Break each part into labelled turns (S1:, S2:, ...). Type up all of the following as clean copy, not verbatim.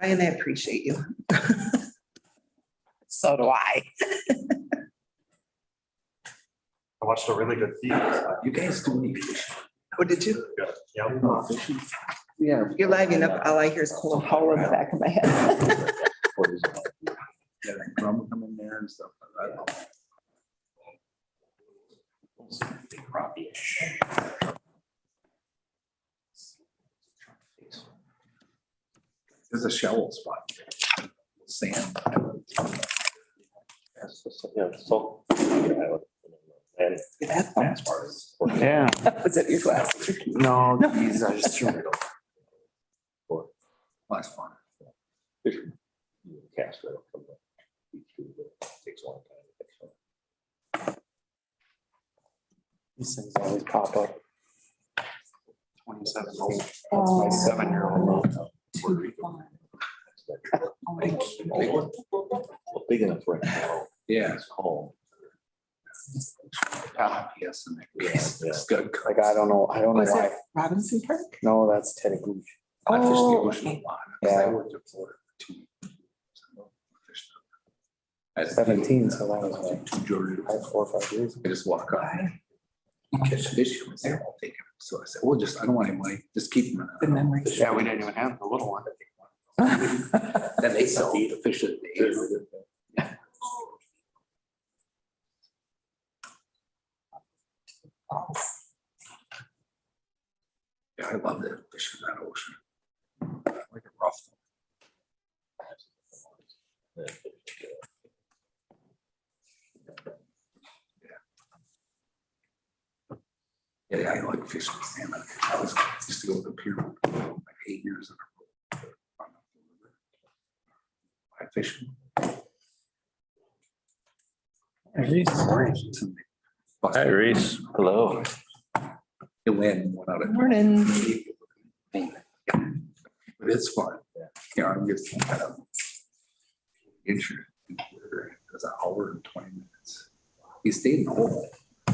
S1: Ryan, I appreciate you. So do I.
S2: I watched a really good video.
S3: You guys do any fishing?
S1: What did you?
S2: Yeah.
S3: Fishing? Yeah.
S1: You're lagging up. All I hear is Colin Powell in the back of my head.
S3: Yeah, like drum come in there and stuff like that.
S2: Big crappie.
S3: There's a shallow spot. Sand.
S2: Yeah, so. And
S1: That
S2: that's part of it.
S3: Yeah.
S1: was it your glasses?
S3: No, geez, I just threw it over. That's fun.
S2: Cast right up from the beach too, but it takes a long time to fix.
S4: These things always pop up.
S3: 27 old.
S4: That's my 7-year-old.
S2: Well, big enough right now.
S3: Yeah.
S2: It's home.
S3: Yes, and
S2: Yeah.
S3: it's good.
S4: Like, I don't know
S1: Was
S4: why.
S1: it Robinson Park?
S4: No, that's Teddy Gooch.
S3: I fished the
S1: Oh,
S3: ocean a
S1: okay.
S3: lot. 'Cause I
S4: Yeah.
S3: worked at Florida for 2 years. So I fished I had
S4: 17, so that was like
S3: 2 Georgia.
S4: 4 or 5 years.
S3: I just walk up, catch fish, and say, I'll take it. So I said, well, I don't want any money, just keep them.
S1: Good memories.
S4: Yeah, we didn't even have the little one.
S3: Then they sell the fish that they ate. Yeah, I love that fish in that ocean. Like a rough. Yeah, I like fishing salmon. I used to go to the pier like 8 years in a row. I fish.
S5: Hi, Reese. Hello.
S3: You land one out of.
S1: Morning.
S3: But it's fun. You know, I'm just kind of injured. It was an hour and 20 minutes. He stayed in the hole. I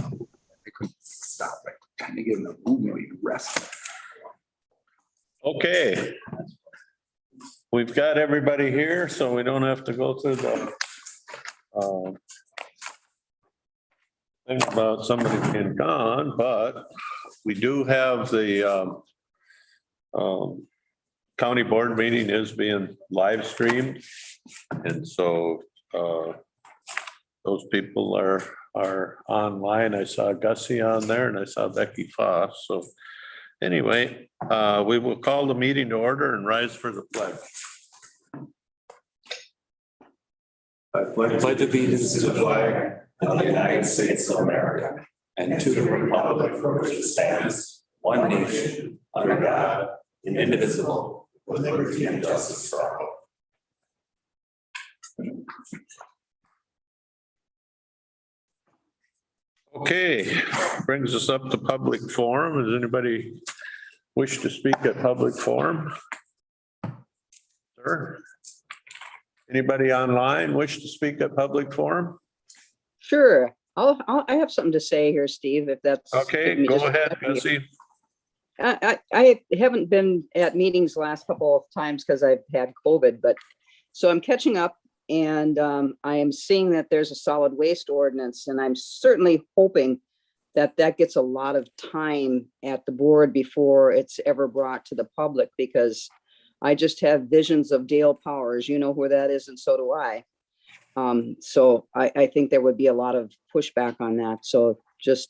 S3: couldn't stop. I kind of give him a movement, rest.
S5: Okay. We've got everybody here, so we don't have to go through the thing about somebody being gone, but we do have the county board meeting is being live streamed. And so those people are online. I saw Gussie on there and I saw Becky Foss. So anyway, we will call the meeting to order and rise for the pledge.
S6: I pledge allegiance to the flag of the United States of America and to the republic for which it stands, one nation, under God, indivisible, with liberty and justice for all.
S5: Okay, brings us up to public forum. Does anybody wish to speak at public forum? Sir? Anybody online wish to speak at public forum?
S7: Sure. I have something to say here, Steve, if that's.
S5: Okay,
S7: give me
S5: go
S7: just a
S5: ahead,
S7: second.
S5: Gussie.
S7: I haven't been at meetings last couple of times because I've had COVID, but so I'm catching up and I am seeing that there's a solid waste ordinance and I'm certainly hoping that that gets a lot of time at the board before it's ever brought to the public, because I just have visions of Dale Powers, you know where that is, and so do I. So I think there would be a lot of pushback on that. So just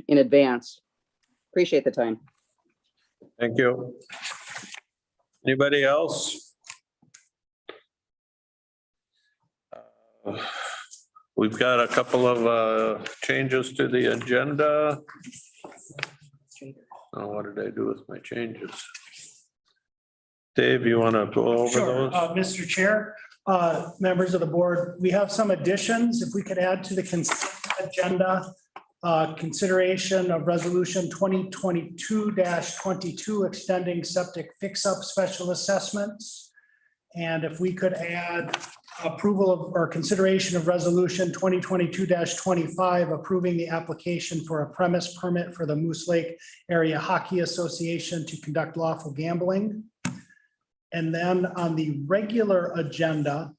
S7: in advance, appreciate the time.
S5: Thank you. Anybody else? We've got a couple of changes to the agenda. Oh, what did I do with my changes? Dave, you want to go over
S8: Sure.
S5: those?
S8: Mr. Chair, members of the board, we have some additions. If we could add to the consent agenda, consideration of resolution 2022-22, extending septic fix-up special assessments. And if we could add approval of or consideration of resolution 2022-25, approving the application for a premise permit for the Moose Lake Area Hockey Association to conduct lawful gambling. And then on the regular agenda,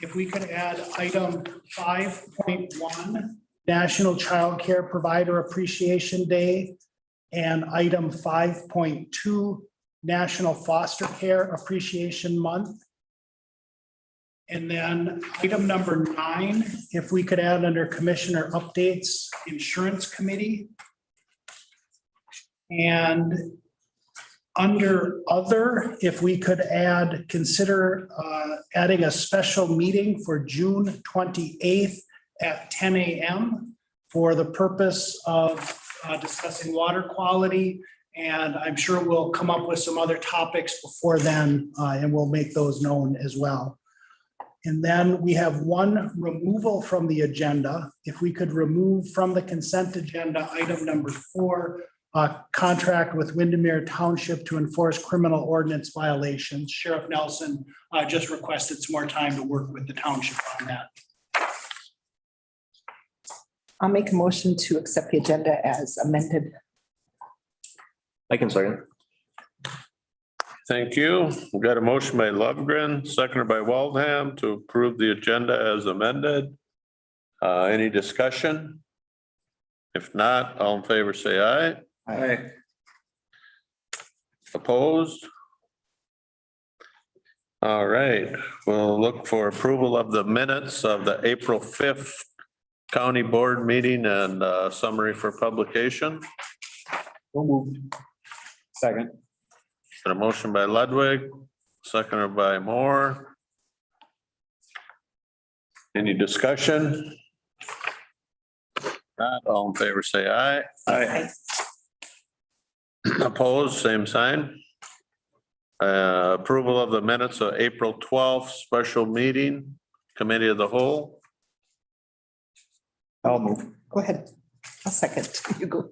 S8: if we could add item 5.1, National Child Care Provider Appreciation Day, and item 5.2, National Foster Care Appreciation Month. And then item number 9, if we could add under Commissioner Updates, Insurance Committee. And under other, if we could consider adding a special meeting for June 28th at 10 a.m. for the purpose of discussing water quality. And I'm sure we'll come up with some other topics before then, and we'll make those known as well. And then we have one removal from the agenda. If we could remove from the consent agenda, item number 4, contract with Windermere Township to enforce criminal ordinance violations. Sheriff Nelson just requested some more time to work with the township on that.
S1: I'll make a motion to accept the agenda as amended.
S2: I can second.
S5: Thank you. We've got a motion by Lovegren, seconded by Waldham to approve the agenda as amended. Any discussion? If not, all in favor, say aye.
S2: Aye.
S5: Opposed? All right, we'll look for approval of the minutes of the April 5th county board meeting and summary for publication.
S4: So moved. Second.
S5: Got a motion by Ludwig, seconded by Moore. Any discussion? Not all in favor, say aye.
S2: Aye.
S5: Opposed, same sign. Approval of the minutes of April 12th special meeting, committee of the whole.
S4: I'll move.
S1: Go ahead. I'll second. You go.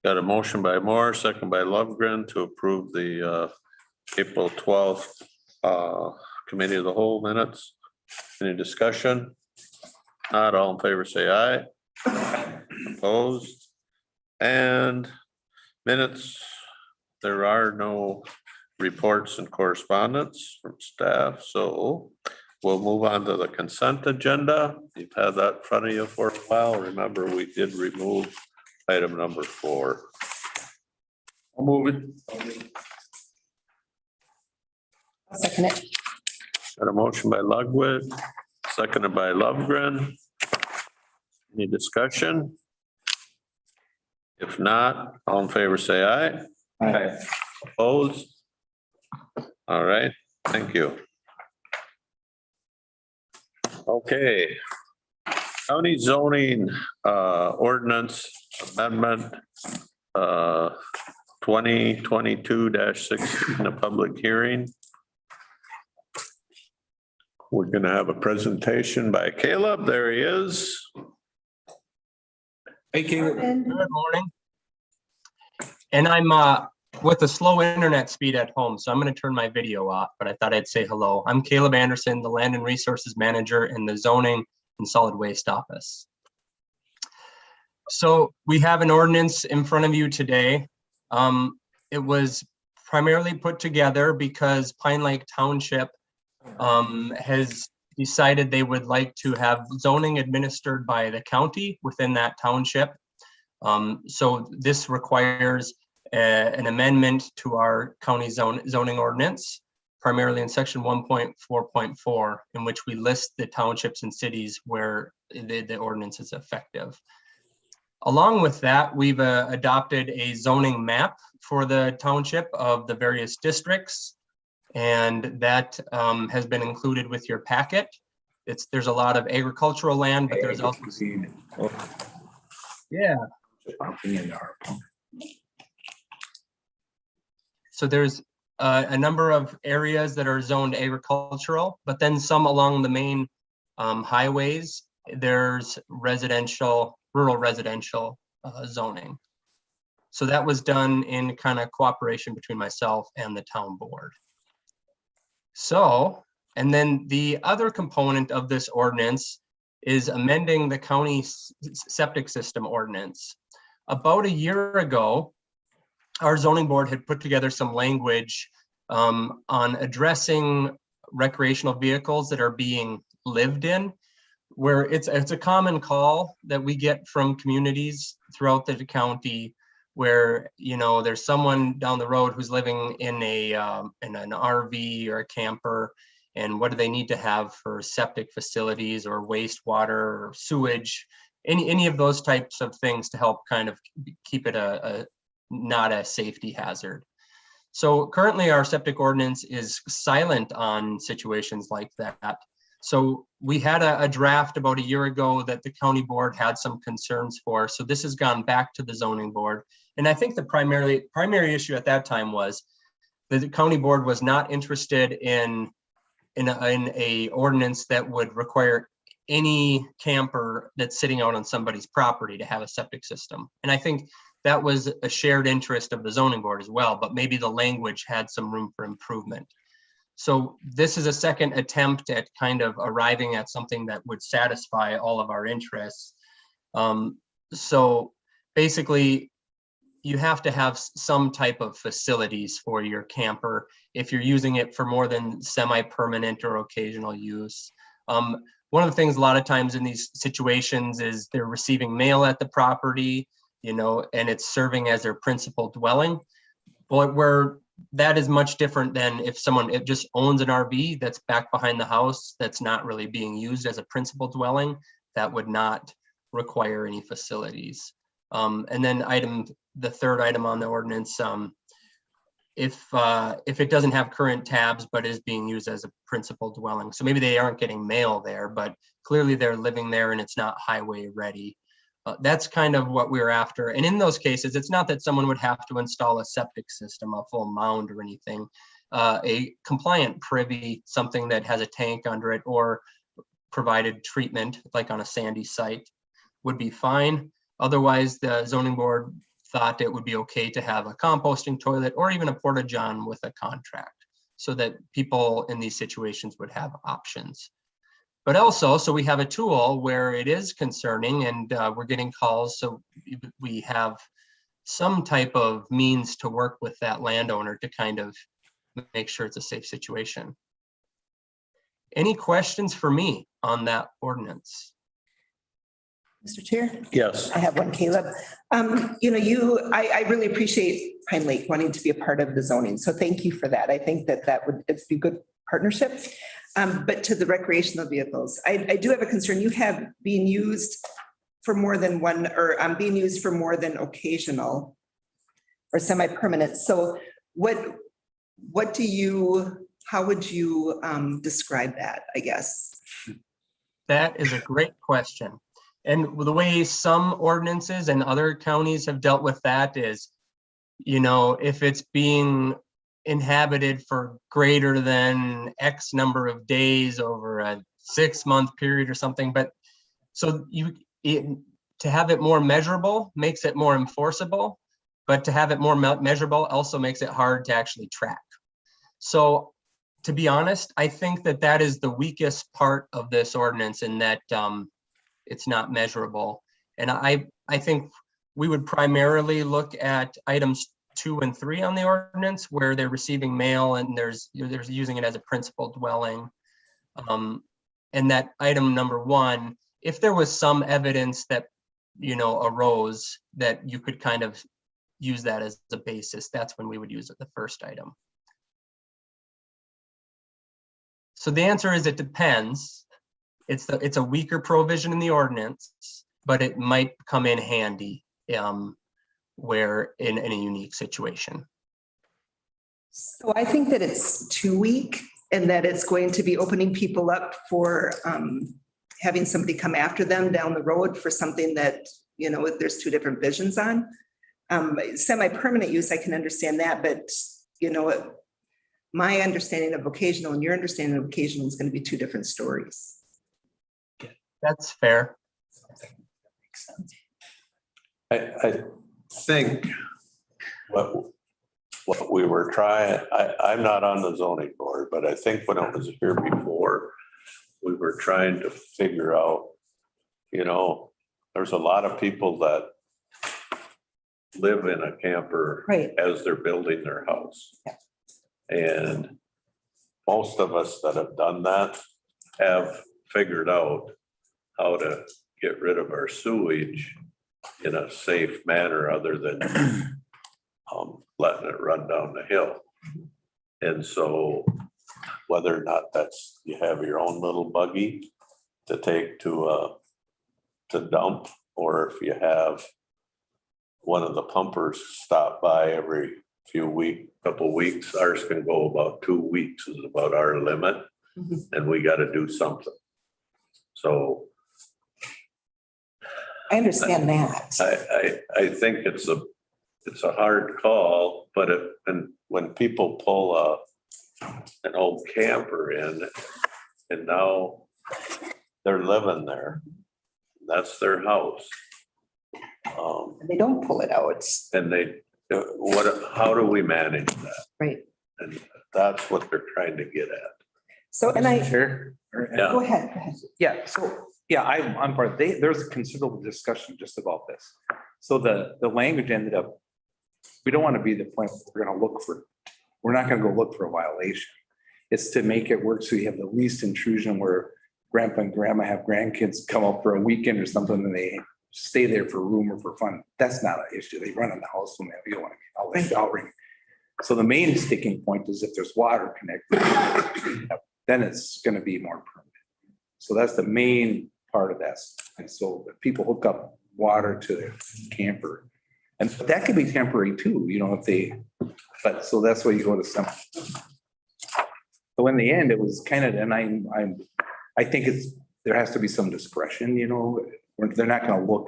S5: Got a motion by Moore, second by Lovegren to approve the April 12th committee of the whole minutes. Any discussion? Not all in favor, say aye. Opposed? And minutes, there are no reports and correspondence from staff, so we'll move on to the consent agenda. You've had that in front of you for a while. Remember, we did remove item number 4.
S4: I'll move it.
S1: I'll second it.
S5: Got a motion by Ludwig, seconded by Lovegren. Any discussion? If not, all in favor, say aye.
S4: Aye.
S5: Opposed? All right, thank you. Okay. County zoning ordinance amendment 2022-16, a public hearing. We're gonna have a presentation by Caleb. There he is.
S4: Hey, Caleb.
S9: Good morning. And I'm with a slow internet speed at home, so I'm going to turn my video off, but I thought I'd say hello. I'm Caleb Anderson, the Land and Resources Manager in the Zoning and Solid Waste Office. So we have an ordinance in front of you today. It was primarily put together because Pine Lake Township has decided they would like to have zoning administered by the county within that township. So this requires an amendment to our county zoning ordinance, primarily in section 1.4.4, in which we list the townships and cities where the ordinance is effective. Along with that, we've adopted a zoning map for the township of the various districts, and that has been included with your packet. There's a lot of agricultural land, but there's also yeah. So there's a number of areas that are zoned agricultural, but then some along the main highways, there's residential, rural residential zoning. So that was done in kind of cooperation between myself and the town board. So, and then the other component of this ordinance is amending the county septic system ordinance. About a year ago, our zoning board had put together some language on addressing recreational vehicles that are being lived in, where it's a common call that we get from communities throughout the county where, you know, there's someone down the road who's living in an RV or a camper, and what do they need to have for septic facilities or wastewater or sewage, any of those types of things to help kind of keep it not a safety hazard. So currently our septic ordinance is silent on situations like that. So we had a draft about a year ago that the county board had some concerns for. So this has gone back to the zoning board. And I think the primary issue at that time was that the county board was not interested in a ordinance that would require any camper that's sitting out on somebody's property to have a septic system. And I think that was a shared interest of the zoning board as well, but maybe the language had some room for improvement. So this is a second attempt at kind of arriving at something that would satisfy all of our interests. So basically, you have to have some type of facilities for your camper if you're using it for more than semi-permanent or occasional use. One of the things a lot of times in these situations is they're receiving mail at the property, you know, and it's serving as their principal dwelling. But where that is much different than if someone just owns an RV that's back behind the house that's not really being used as a principal dwelling, that would not require any facilities. And then the third item on the ordinance, if it doesn't have current tabs but is being used as a principal dwelling, so maybe they aren't getting mail there, but clearly they're living there and it's not highway ready. That's kind of what we're after. And in those cases, it's not that someone would have to install a septic system, a full mound or anything. A compliant privy, something that has a tank under it or provided treatment, like on a sandy site, would be fine. Otherwise, the zoning board thought it would be okay to have a composting toilet or even a porta-john with a contract, so that people in these situations would have options. But also, so we have a tool where it is concerning and we're getting calls, so we have some type of means to work with that landowner to kind of make sure it's a safe situation. Any questions for me on that ordinance?
S1: Mr. Chair?
S5: Yes.
S1: I have one, Caleb. You know, I really appreciate Pine Lake wanting to be a part of the zoning. So thank you for that. I think that it's be good partnership. But to the recreational vehicles, I do have a concern. You have being used for more than one, or being used for more than occasional or semi-permanent. So how would you describe that, I guess?
S9: That is a great question. And the way some ordinances and other counties have dealt with that is, you know, if it's being inhabited for greater than X number of days over a 6-month period or something. But so to have it more measurable makes it more enforceable, but to have it more measurable also makes it hard to actually track. So to be honest, I think that is the weakest part of this ordinance, in that it's not measurable. And I think we would primarily look at items 2 and 3 on the ordinance, where they're receiving mail and they're using it as a principal dwelling. And that item number 1, if there was some evidence that, you know, arose that you could kind of use that as the basis, that's when we would use it, the first item. So the answer is it depends. It's a weaker provision in the ordinance, but it might come in handy where in a unique situation.
S1: So I think that it's too weak, and that it's going to be opening people up for having somebody come after them down the road for something that, you know, there's 2 different visions on. Semi-permanent use, I can understand that, but, you know, my understanding of occasional and your understanding of occasional is going to be 2 different stories.
S9: That's fair.
S5: I think what we were trying, I'm not on the zoning board, but I think when I was here before, we were trying to figure out, you know, there's a lot of people that live in a camper
S1: Right.
S5: as they're building their house.
S1: Yeah.
S5: And most of us that have done that have figured out how to get rid of our sewage in a safe manner other than letting it run down the hill. And so whether or not that's, you have your own little buggy to take to dump, or if you have one of the pumpers stop by every couple weeks, ours can go about 2 weeks is about our limit, and we got to do something. So
S1: I understand that.
S5: I think it's a hard call, but and when people pull an old camper in and now they're living there, that's their house.
S1: They don't pull it out.
S5: And how do we manage that?
S1: Right.
S5: And that's what they're trying to get at.
S1: So, and
S2: Sure.
S5: Yeah.
S1: go ahead.
S2: Yeah, so, yeah, I'm part of, there's considerable discussion just about this. So the language ended up, we don't want to be the point where we're not gonna go look for a violation. It's to make it work so you have the least intrusion where grandpa and grandma have grandkids come up for a weekend or something and they stay there for room or for fun. That's not an issue. They run in the house when they want to, I'll ring. So the main sticking point is if there's water connected, then it's gonna be more permanent. So that's the main part of that. And so if people hook up water to their camper, and that could be temporary too, but so that's why you go to some. So in the end, it was kind of, and I think there has to be some discretion, they're not gonna go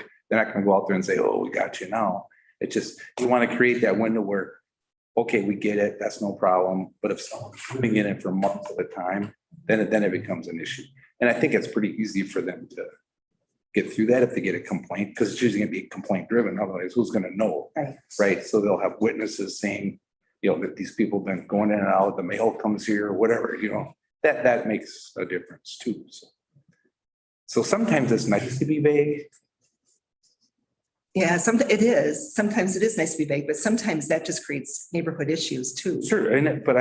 S2: out there and say, oh, we got you now. It's just, you want to create that window where, okay, we get it, that's no problem. But if someone's living in it for months at a time, then it becomes an issue. And I think it's pretty easy for them to get through that if they get a complaint, because it's usually gonna be complaint driven. Otherwise, who's gonna know? Right. So they'll have witnesses saying, that these people have been going in and out, the mail comes here, or whatever, that makes a difference too. So sometimes it's nice to be vague.
S1: Yeah, it is. Sometimes it is nice to be vague, but sometimes that just creates neighborhood issues too.
S2: Sure, but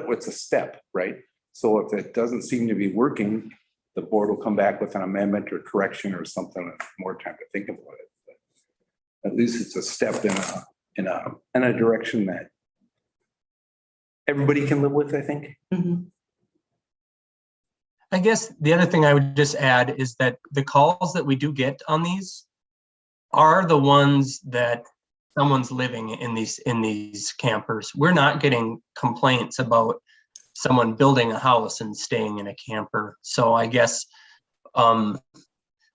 S2: it's a step, right? So if it doesn't seem to be working, the board will come back with an amendment or correction or something, more time to think about it. But at least it's a step in a direction that everybody can live with, I think.
S1: Mhm.
S9: I guess the other thing I would just add is that the calls that we do get on these are the ones that someone's living in these campers. We're not getting complaints about someone building a house and staying in a camper. So I guess,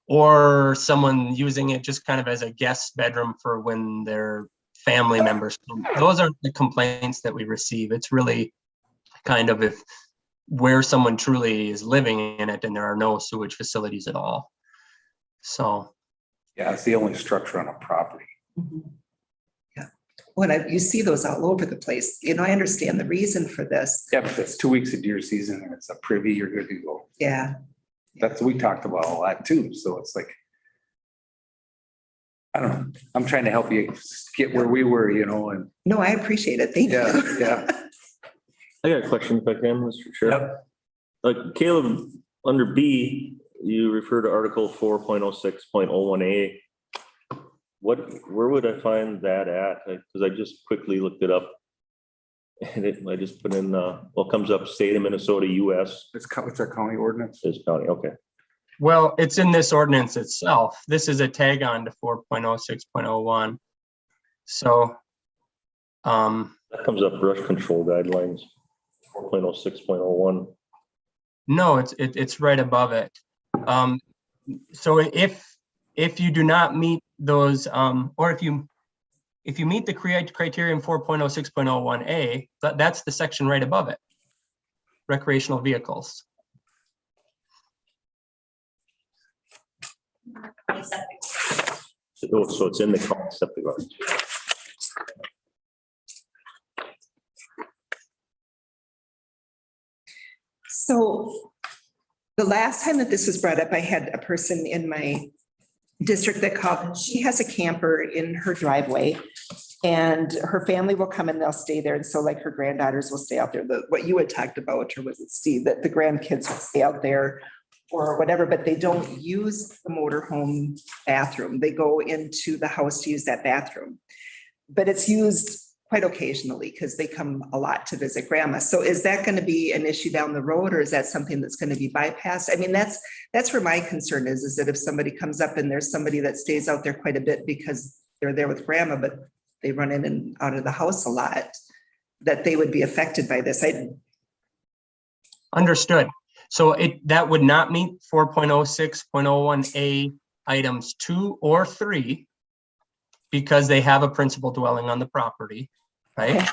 S9: or someone using it just kind of as a guest bedroom for when their family members come. Those aren't the complaints that we receive. It's really kind of where someone truly is living in it and there are no sewage facilities at all. So.
S2: Yeah, it's the only structure on a property.
S1: Mhm. Yeah. When you see those all over the place, I understand the reason for this.
S2: Yeah, but it's 2 weeks of deer season and it's a privy, you're good to go.
S1: Yeah.
S2: That's what we talked about a lot too. So it's like, I don't know. I'm trying to help you get where we were, and.
S1: No, I appreciate it. Thank you.
S2: Yeah.
S6: I got a question if I can, Mr. Chair. Caleb, under B, you refer to Article 4.06.01A. Where would I find that at? Because I just quickly looked it up. And I just put in, it comes up state of Minnesota, US.
S2: It's our county ordinance.
S6: It's county, okay.
S9: Well, it's in this ordinance itself. This is a tag on to 4.06.01. So.
S6: That comes up brush control guidelines, 4.06.01.
S9: No, it's right above it. So if you do not meet those, or if you meet the criterion 4.06.01A, that's the section right above it. Recreational vehicles.
S6: So it's in the concept of ours.
S1: So the last time that this was brought up, I had a person in my district that called. She has a camper in her driveway And her family will come and they'll stay there. And so like her granddaughters will stay out there, what you had talked about, or was it Steve, that the grandkids will stay out there or whatever, but they don't use the motorhome bathroom. They go into the house to use that bathroom. But it's used quite occasionally because they come a lot to visit grandma. So is that going to be an issue down the road, or is that something that's going to be bypassed? I mean, that's where my concern is that if somebody comes up and there's somebody that stays out there quite a bit because they're there with grandma, but they run in and out of the house a lot, that they would be affected by this.
S9: Understood. So that would not meet 4.06.01A items 2 or 3 because they have a principal dwelling on the property, right?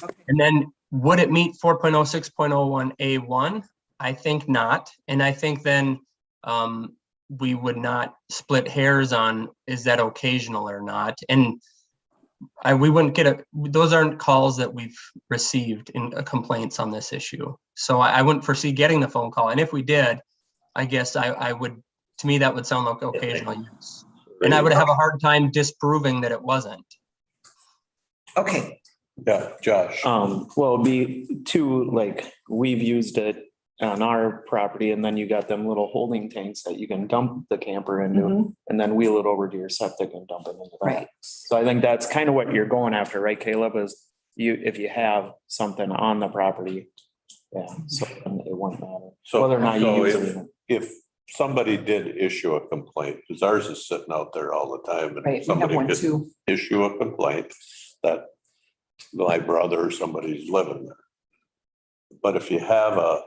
S1: Okay.
S9: And then would it meet 4.06.01A1? I think not. And I think then we would not split hairs on is that occasional or not. And we wouldn't get those aren't calls that we've received in complaints on this issue. So I wouldn't foresee getting the phone call. And if we did, I guess I would, to me, that would sound like occasional use. And I would have a hard time disproving that it wasn't.
S1: Okay.
S5: Yeah, Josh.
S10: Well, it'd be two, like, we've used it on our property, and then you got them little holding tanks that you can dump the camper into,
S1: Mhm.
S10: and then wheel it over to your septic and dump it into that.
S1: Right.
S10: So I think that's kind of what you're going after, right, Caleb, is if you have something on the property, yeah, so then it won't matter.
S5: So
S10: Whether or not you
S5: so
S10: use it.
S5: if somebody did issue a complaint, because ours is sitting out there all the time, and
S1: Right. We have
S5: somebody
S1: one
S5: could
S1: too.
S5: issue a complaint that my brother or somebody's living there. But if you have a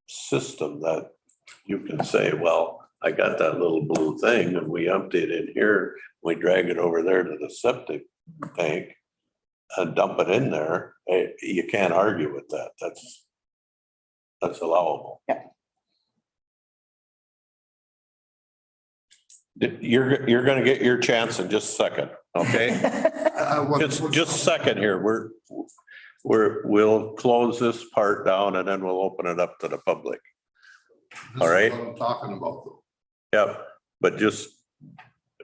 S5: system that you can say, well, I got that little blue thing and we empty it in here, we drag it over there to the septic tank and dump it in there, you can't argue with that. That's allowable.
S1: Yeah.
S5: You're gonna get your chance in just a second, okay? Just a second here. We'll close this part down and then we'll open it up to the public. All right.
S11: What I'm talking about though.
S5: Yep, but just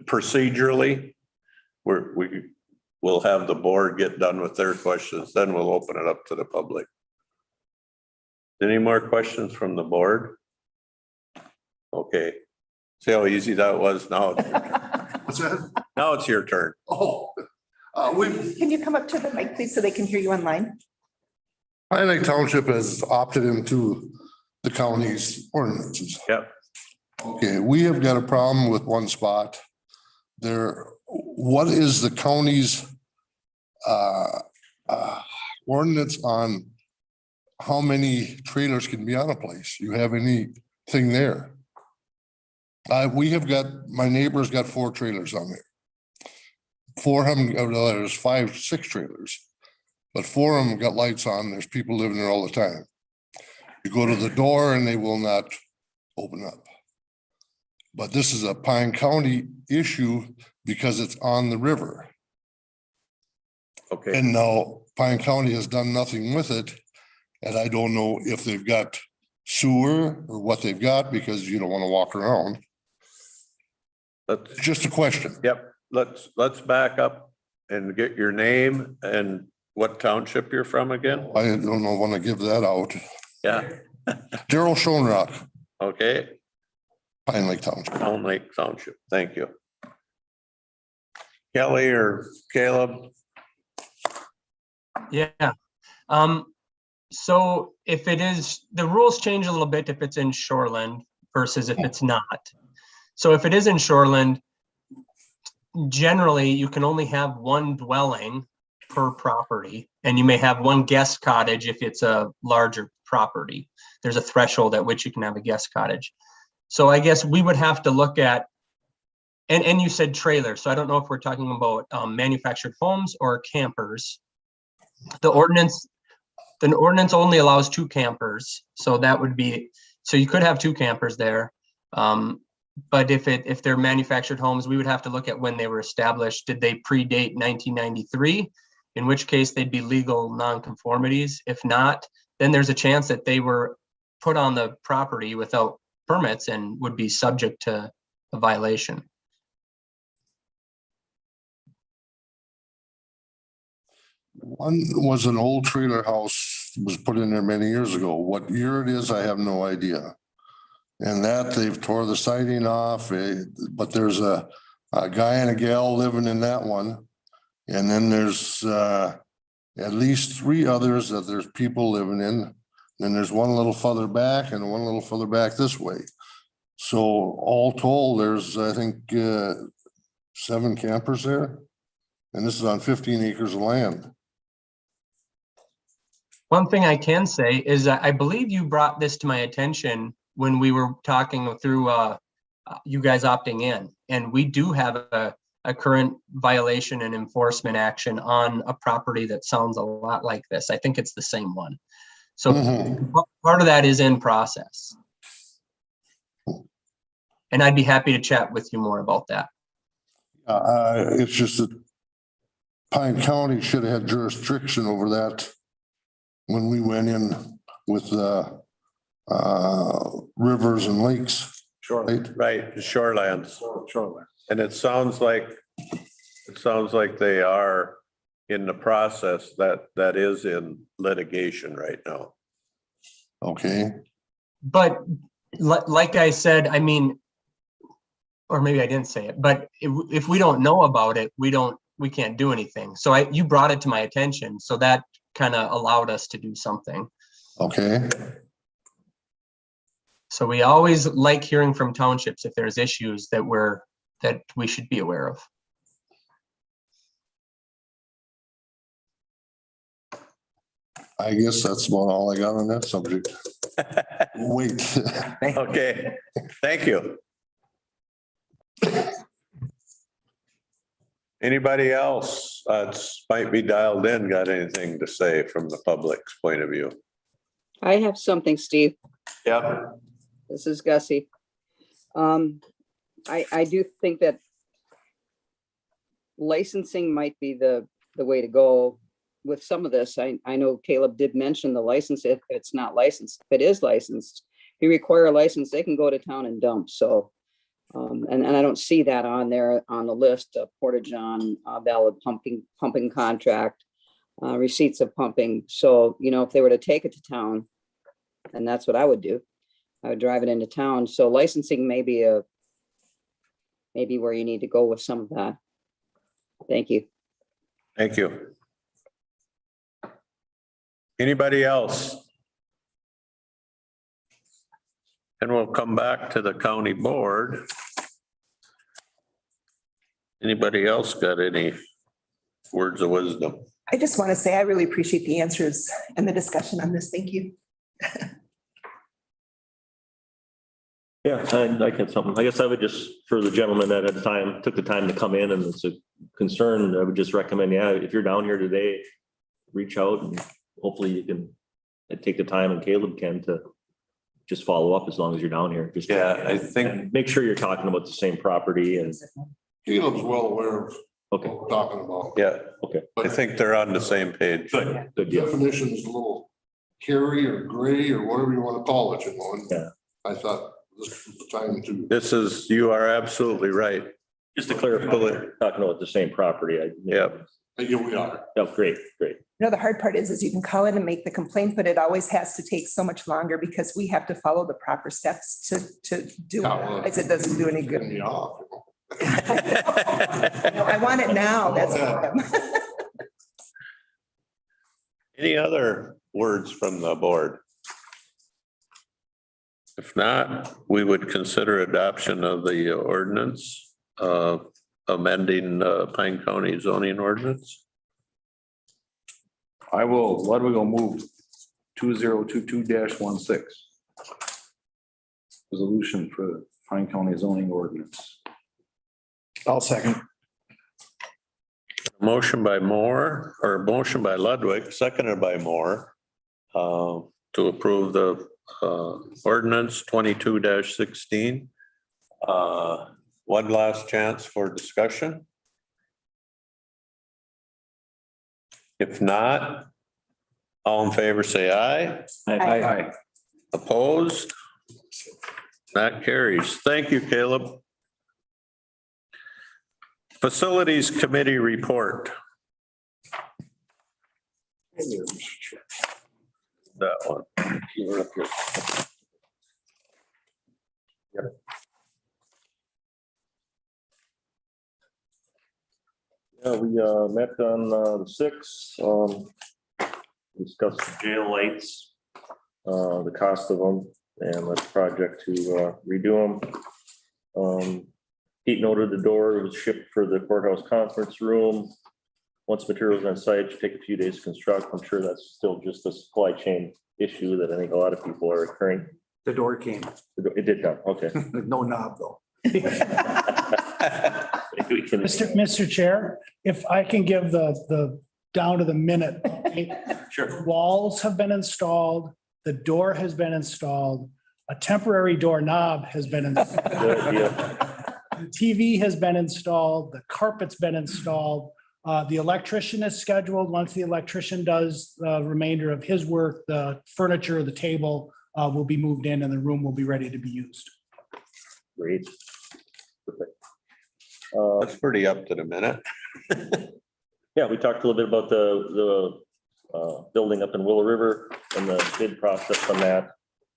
S5: procedurally, we'll have the board get done with their questions, then we'll open it up to the public. Any more questions from the board? Okay, see how easy that was? Now,
S11: What's that?
S5: now it's your turn.
S11: Oh,
S1: Can you come up to the mic, please, so they can hear you online?
S11: Pine Lake Township has opted into the county's ordinances.
S5: Yep.
S11: Okay, we have got a problem with one spot there. What is the county's ordinance on how many trailers can be on a place? You have anything there? We have got, my neighbor's got 4 trailers on there. 4 of them, there's 5, 6 trailers, but 4 of them got lights on. There's people living there all the time. You go to the door and they will not open up. But this is a Pine County issue because it's on the river.
S5: Okay,
S11: And now Pine County has done nothing with it. And I don't know if they've got sewer or what they've got because you don't want to walk around.
S5: let's,
S11: Just a question.
S5: yep, let's back up and get your name and what township you're from again?
S11: I don't know when I give that out.
S5: Yeah,
S11: Daryl Schoenrock,
S5: okay,
S11: Pine Lake Township.
S5: Town Lake Township, thank you. Kelly or Caleb?
S9: Yeah. So if it is, the rules change a little bit if it's in shoreland versus if it's not. So if it is in shoreland, generally you can only have 1 dwelling per property, and you may have 1 guest cottage if it's a larger property. There's a threshold at which you can have a guest cottage. So I guess we would have to look at, and you said trailer, so I don't know if we're talking about manufactured homes or campers. The ordinance only allows 2 campers, so that would be, so you could have 2 campers there. But if they're manufactured homes, we would have to look at when they were established. Did they predate 1993? In which case they'd be legal nonconformities. If not, then there's a chance that they were put on the property without permits and would be subject to a violation.
S11: One was an old trailer house, was put in there many years ago. What year it is, I have no idea. And that they've tore the siding off, but there's a guy and a gal living in that one. And then there's at least 3 others that there's people living in. Then there's one a little further back and one a little further back this way. So all told, there's, I think, 7 campers there. And this is on 15 acres of land.
S9: One thing I can say is that I believe you brought this to my attention when we were talking through you guys opting in. And we do have a current violation and enforcement action on a property that sounds a lot like this. I think it's the same one. So part of that is in process. And I'd be happy to chat with you more about that.
S11: It's just that Pine County should have had jurisdiction over that when we went in with rivers and lakes.
S4: Shoreline.
S5: Right, shorelands.
S4: Shoreline.
S5: And it sounds like they are in the process that is in litigation right now.
S11: Okay.
S9: But like I said, I mean, or maybe I didn't say it, but if we don't know about it, we can't do anything. So you brought it to my attention. So that kind of allowed us to do something.
S11: Okay.
S9: So we always like hearing from townships if there's issues that we should be aware of.
S11: I guess that's about all I got on that subject. Wait.
S5: Okay, thank you. Anybody else might be dialed in, got anything to say from the public's point of view?
S7: I have something, Steve.
S5: Yep.
S7: This is Gussie. I do think that licensing might be the way to go with some of this. I know Caleb did mention the license. If it's not licensed, if it is licensed, if you require a license, they can go to town and dump. So, and I don't see that on there on the list of Porta-John, valid pumping contract, receipts of pumping. So, if they were to take it to town, and that's what I would do, I would drive it into town. So licensing may be where you need to go with some of that. Thank you.
S5: Thank you. Anybody else? And we'll come back to the county board. Anybody else got any words of wisdom?
S1: I just want to say I really appreciate the answers and the discussion on this. Thank you.
S6: Yeah, I had something. I guess I would just, for the gentleman that at the time took the time to come in and it's a concern, I would just recommend, yeah, if you're down here today, reach out and hopefully you can take the time, and Caleb can, to just follow up as long as you're down here. Just
S5: I think
S6: make sure you're talking about the same property and.
S11: Caleb's well aware of
S6: Okay.
S11: what we're talking about.
S5: Yeah.
S6: Okay.
S5: I think they're on the same page.
S6: Good. Good deal.
S11: Definition is a little hairy or gray or whatever you want to call it, and
S6: Yeah.
S11: I thought this was the time to.
S5: You are absolutely right.
S6: Just to clarify, talking about the same property.
S5: Yep.
S11: Here we are.
S6: Oh, great.
S1: The hard part is you can call in and make the complaint, but it always has to take so much longer because we have to follow the proper steps to do it. Otherwise it doesn't do any good.
S11: Getting me off.
S1: I want it now. That's the problem.
S5: Any other words from the board? If not, we would consider adoption of the ordinance, amending Pine County zoning ordinance.
S4: I will, what are we gonna move? 2022-16. Resolution for Pine County zoning ordinance.
S8: I'll second.
S5: Motion by Moore, or motion by Ludwig, seconded by Moore, to approve the ordinance 22-16. One last chance for discussion. If not, all in favor, say aye.
S4: Aye.
S5: Opposed? That carries. Thank you, Caleb. Facilities Committee report. That one.
S12: Yeah, we met on the sixth, discussed the jail lights, the cost of them, and the project to redo them. Pete noted the door was shipped for the courthouse conference room. Once materials on site, it should take a few days to construct. I'm sure that's still just a supply chain issue that I think a lot of people are occurring.
S3: The door came,
S12: It did come, okay.
S3: no knob though.
S12: Maybe we can-
S8: Mr. Chair, if I can give the down to the minute.
S12: Sure.
S8: Walls have been installed, the door has been installed, a temporary doorknob has been installed.
S12: Good deal.
S8: The TV has been installed, the carpet's been installed. The electrician is scheduled. Once the electrician does the remainder of his work, the furniture, the table will be moved in and the room will be ready to be used.
S12: Great. Perfect.
S5: That's pretty up to the minute.
S12: Yeah, we talked a little bit about the building up in Willow River and the bid process on that.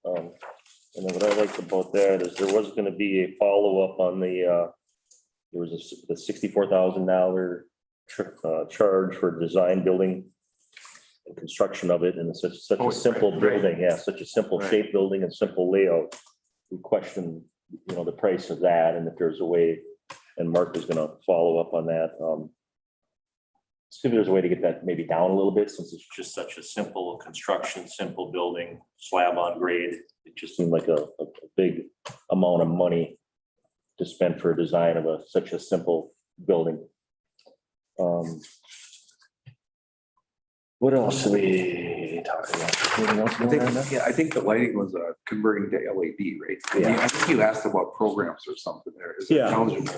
S12: And then what I liked about that is there was gonna be a follow-up on the, there was the $64,000 charge for design, building and construction of it, and it's such a simple building, yeah, such a simple shape building and simple layout. We question, the price of that and if there's a way, and Mark is gonna follow up on that. See if there's a way to get that maybe down a little bit, since it's just such a simple construction, simple building, slab on grade. It just seemed like a big amount of money to spend for a design of such a simple building. What else are we talking about? Anything else going on there?
S3: I think the lighting was converting to LED, right?
S12: Yeah.
S3: I think you asked about programs or something there. Is it
S12: Yeah.
S3: eligible?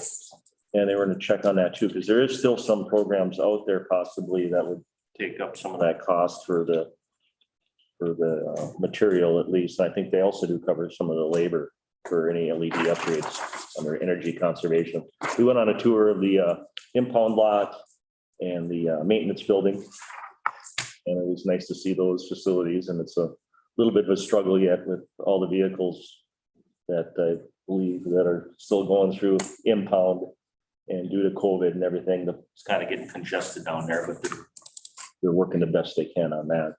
S12: And they were gonna check on that too, because there is still some programs out there possibly that would take up some of that cost for the material at least. I think they also do cover some of the labor for any LED upgrades under energy conservation. We went on a tour of the impound lot and the maintenance building. And it was nice to see those facilities, and it's a little bit of a struggle yet with all the vehicles that I believe that are still going through impound. And due to COVID and everything, it's kind of getting congested down there, but they're working the best they can on that.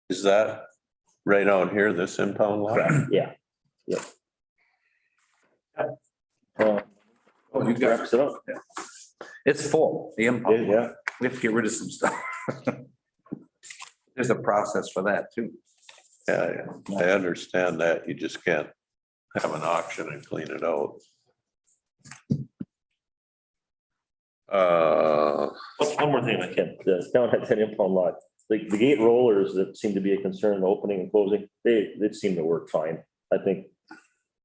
S5: Is that right out here, this impound lot?
S12: Yeah, yeah.
S3: Oh, you got
S12: Wraps it up.
S3: It's full, the impound.
S12: Yeah,
S3: We have to get rid of some stuff. There's a process for that too.
S5: Yeah, I understand that. You just can't have an auction and clean it out.
S12: one more thing I can, down at that impound lot, the gate rollers that seem to be a concern, the opening and closing, they seem to work fine. I think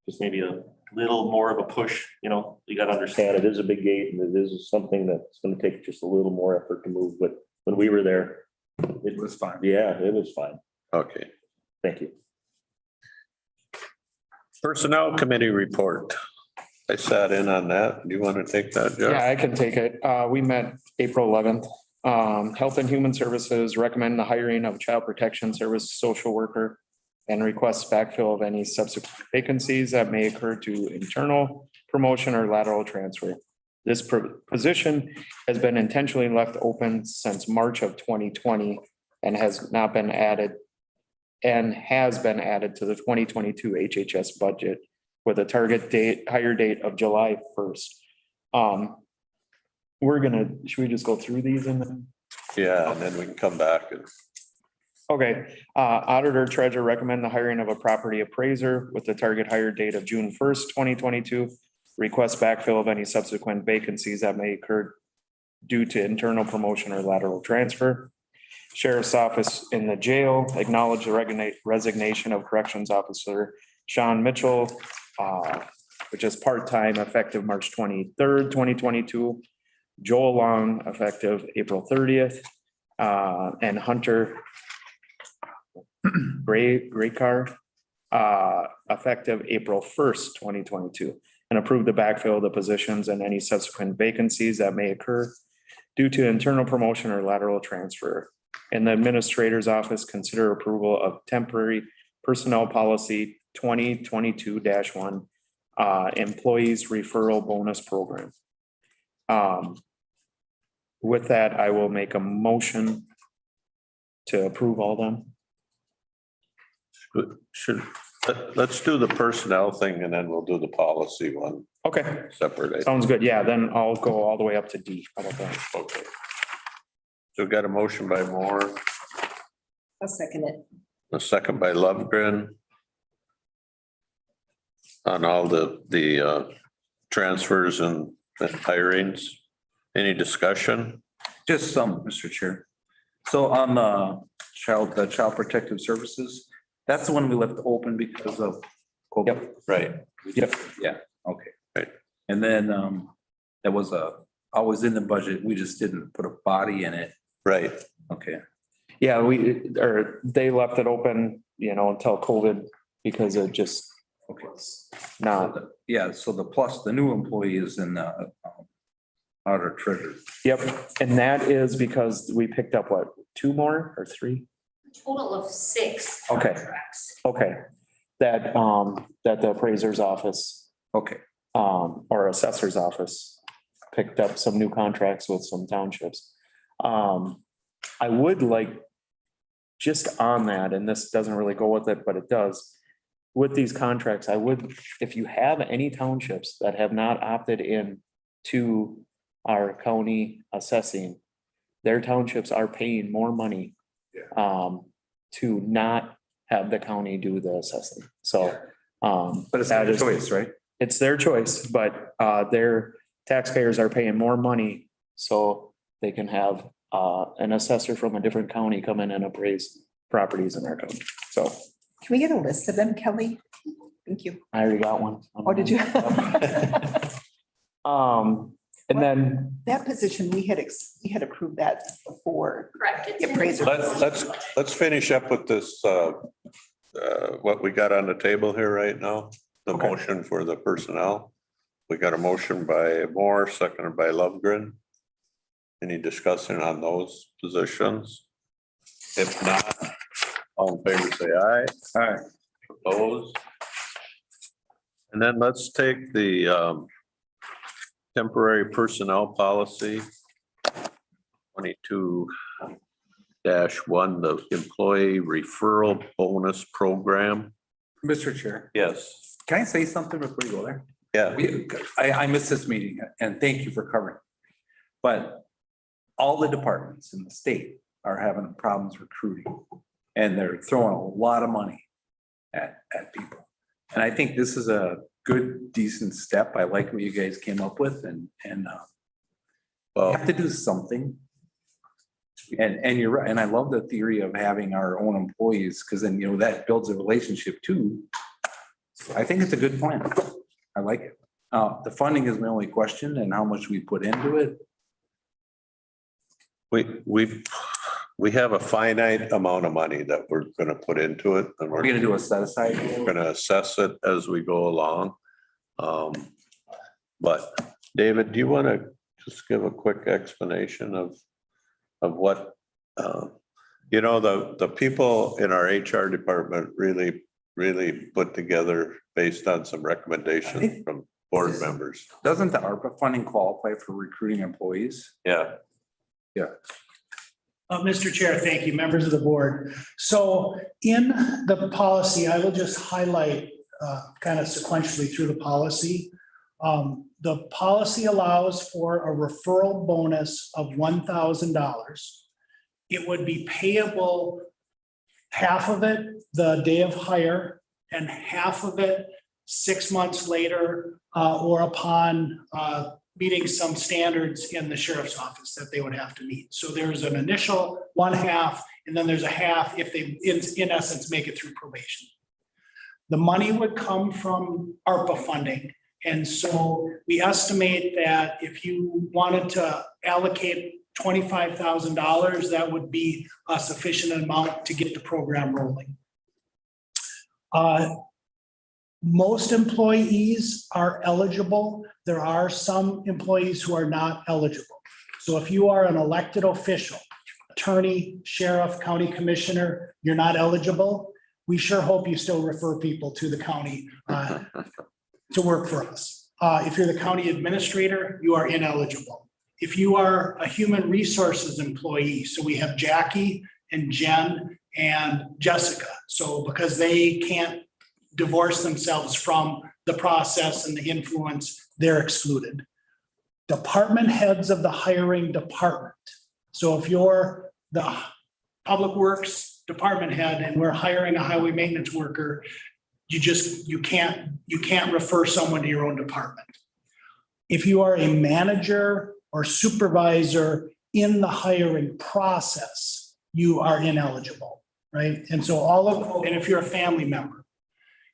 S12: just maybe a little more of a push, you gotta understand it is a big gate and it is something that's gonna take just a little more effort to move, but when we were there,
S3: It was fine.
S12: yeah, it was fine.
S5: Okay.
S12: Thank you.
S5: Personnel Committee report. I sat in on that. Do you want to take that, Jeff?
S10: Yeah, I can take it. We met April 11th. Health and Human Services recommend the hiring of a child protection service social worker and requests backfill of any subsequent vacancies that may occur to internal promotion or lateral transfer. This position has been intentionally left open since March of 2020 and has not been added and has been added to the 2022 HHS budget with a target hire date of July 1st. Should we just go through these and then?
S5: Yeah, and then we can come back and
S10: Okay, auditor treasurer recommend the hiring of a property appraiser with the target hire date of June 1st, 2022. Request backfill of any subsequent vacancies that may occur due to internal promotion or lateral transfer. Sheriff's office in the jail acknowledge the resignation of corrections officer Sean Mitchell, which is part-time effective March 23rd, 2022. Joel Long effective April 30th, and Hunter Graycar effective April 1st, 2022, and approve the backfill of the positions and any subsequent vacancies that may occur due to internal promotion or lateral transfer. In the administrator's office, consider approval of temporary personnel policy 2022-1, employees referral bonus program. With that, I will make a motion to approve all them.
S5: Let's do the personnel thing and then we'll do the policy one
S10: Okay,
S5: separate.
S10: sounds good. Yeah, then I'll go all the way up to D. How about that?
S5: Okay. So we got a motion by Moore,
S1: I'll second it.
S5: a second by Lovegren. On all the transfers and hirings. Any discussion?
S2: Just some, Mr. Chair. So on the Child Protective Services, that's the one we left open because of COVID.
S10: Yep.
S5: Right.
S10: Yep.
S2: Yeah, okay.
S5: Right.
S2: And then that was always in the budget. We just didn't put a body in it.
S5: Right.
S2: Okay.
S10: Yeah, they left it open, until COVID because it just
S2: Okay.
S10: not.
S2: Yeah, so the new employee is in the auditor treasurer.
S10: Yep, and that is because we picked up what, 2 more or 3?
S13: Total of 6
S10: Okay.
S13: contracts.
S10: Okay, that the appraiser's office,
S2: Okay.
S10: or assessor's office picked up some new contracts with some townships. I would like, just on that, and this doesn't really go with it, but it does. With these contracts, I would, if you have any townships that have not opted in to our county assessing, their townships are paying more money to not have the county do the assessing. So,
S2: But it's
S10: that
S2: not a
S10: is-
S2: choice, right?
S10: it's their choice, but their taxpayers are paying more money so they can have an assessor from a different county come in and appraise properties in our county. So
S1: Can we get a list of them, Kelly? Thank you.
S10: I already got one.
S1: Oh, did you?
S10: And then,
S1: That position, we had approved that before.
S13: Correct. It's
S1: The
S13: in-
S1: appraiser.
S5: Let's finish up with this, what we got on the table here right now, the
S10: Okay.
S5: motion for the personnel. We got a motion by Moore, seconded by Lovegren. Any discussion on those positions? If not, all in favor, say aye.
S2: Aye.
S5: Opposed? And then let's take the temporary personnel policy 22-1, the employee referral bonus program.
S2: Mr. Chair,
S5: Yes,
S2: can I say something before you go there?
S5: yeah,
S2: I missed this meeting and thank you for covering. But all the departments in the state are having problems recruiting. And they're throwing a lot of money at people. And I think this is a good, decent step. I like what you guys came up with and we have to do something. And you're right. And I love the theory of having our own employees because then, that builds a relationship too. I think it's a good plan. I like it. The funding is my only question and how much we put into it.
S5: we have a finite amount of money that we're gonna put into it and
S2: We're gonna do a set aside.
S5: we're gonna assess it as we go along. But David, do you want to just give a quick explanation of what, the people in our HR department really put together based on some recommendations from board members.
S2: Doesn't the ARPA funding qualify for recruiting employees?
S5: Yeah.
S2: Yeah.
S8: Mr. Chair, thank you, members of the board. So in the policy, I will just highlight kind of sequentially through the policy. The policy allows for a referral bonus of $1,000. It would be payable, half of it the day of hire and half of it 6 months later or upon meeting some standards in the sheriff's office that they would have to meet. So there's an initial 1/2, and then there's a half if they, in essence, make it through probation. The money would come from ARPA funding. And so we estimate that if you wanted to allocate $25,000, that would be a sufficient amount to get the program rolling. Most employees are eligible. There are some employees who are not eligible. So if you are an elected official, attorney, sheriff, county commissioner, you're not eligible. We sure hope you still refer people to the county to work for us. If you're the county administrator, you are ineligible. If you are a human resources employee, so we have Jackie and Jen and Jessica. So because they can't divorce themselves from the process and the influence, they're excluded. Department heads of the hiring department. So if you're the public works department head and we're hiring a highway maintenance worker, you can't refer someone to your own department. If you are a manager or supervisor in the hiring process, you are ineligible, right? And so and if you're a family member.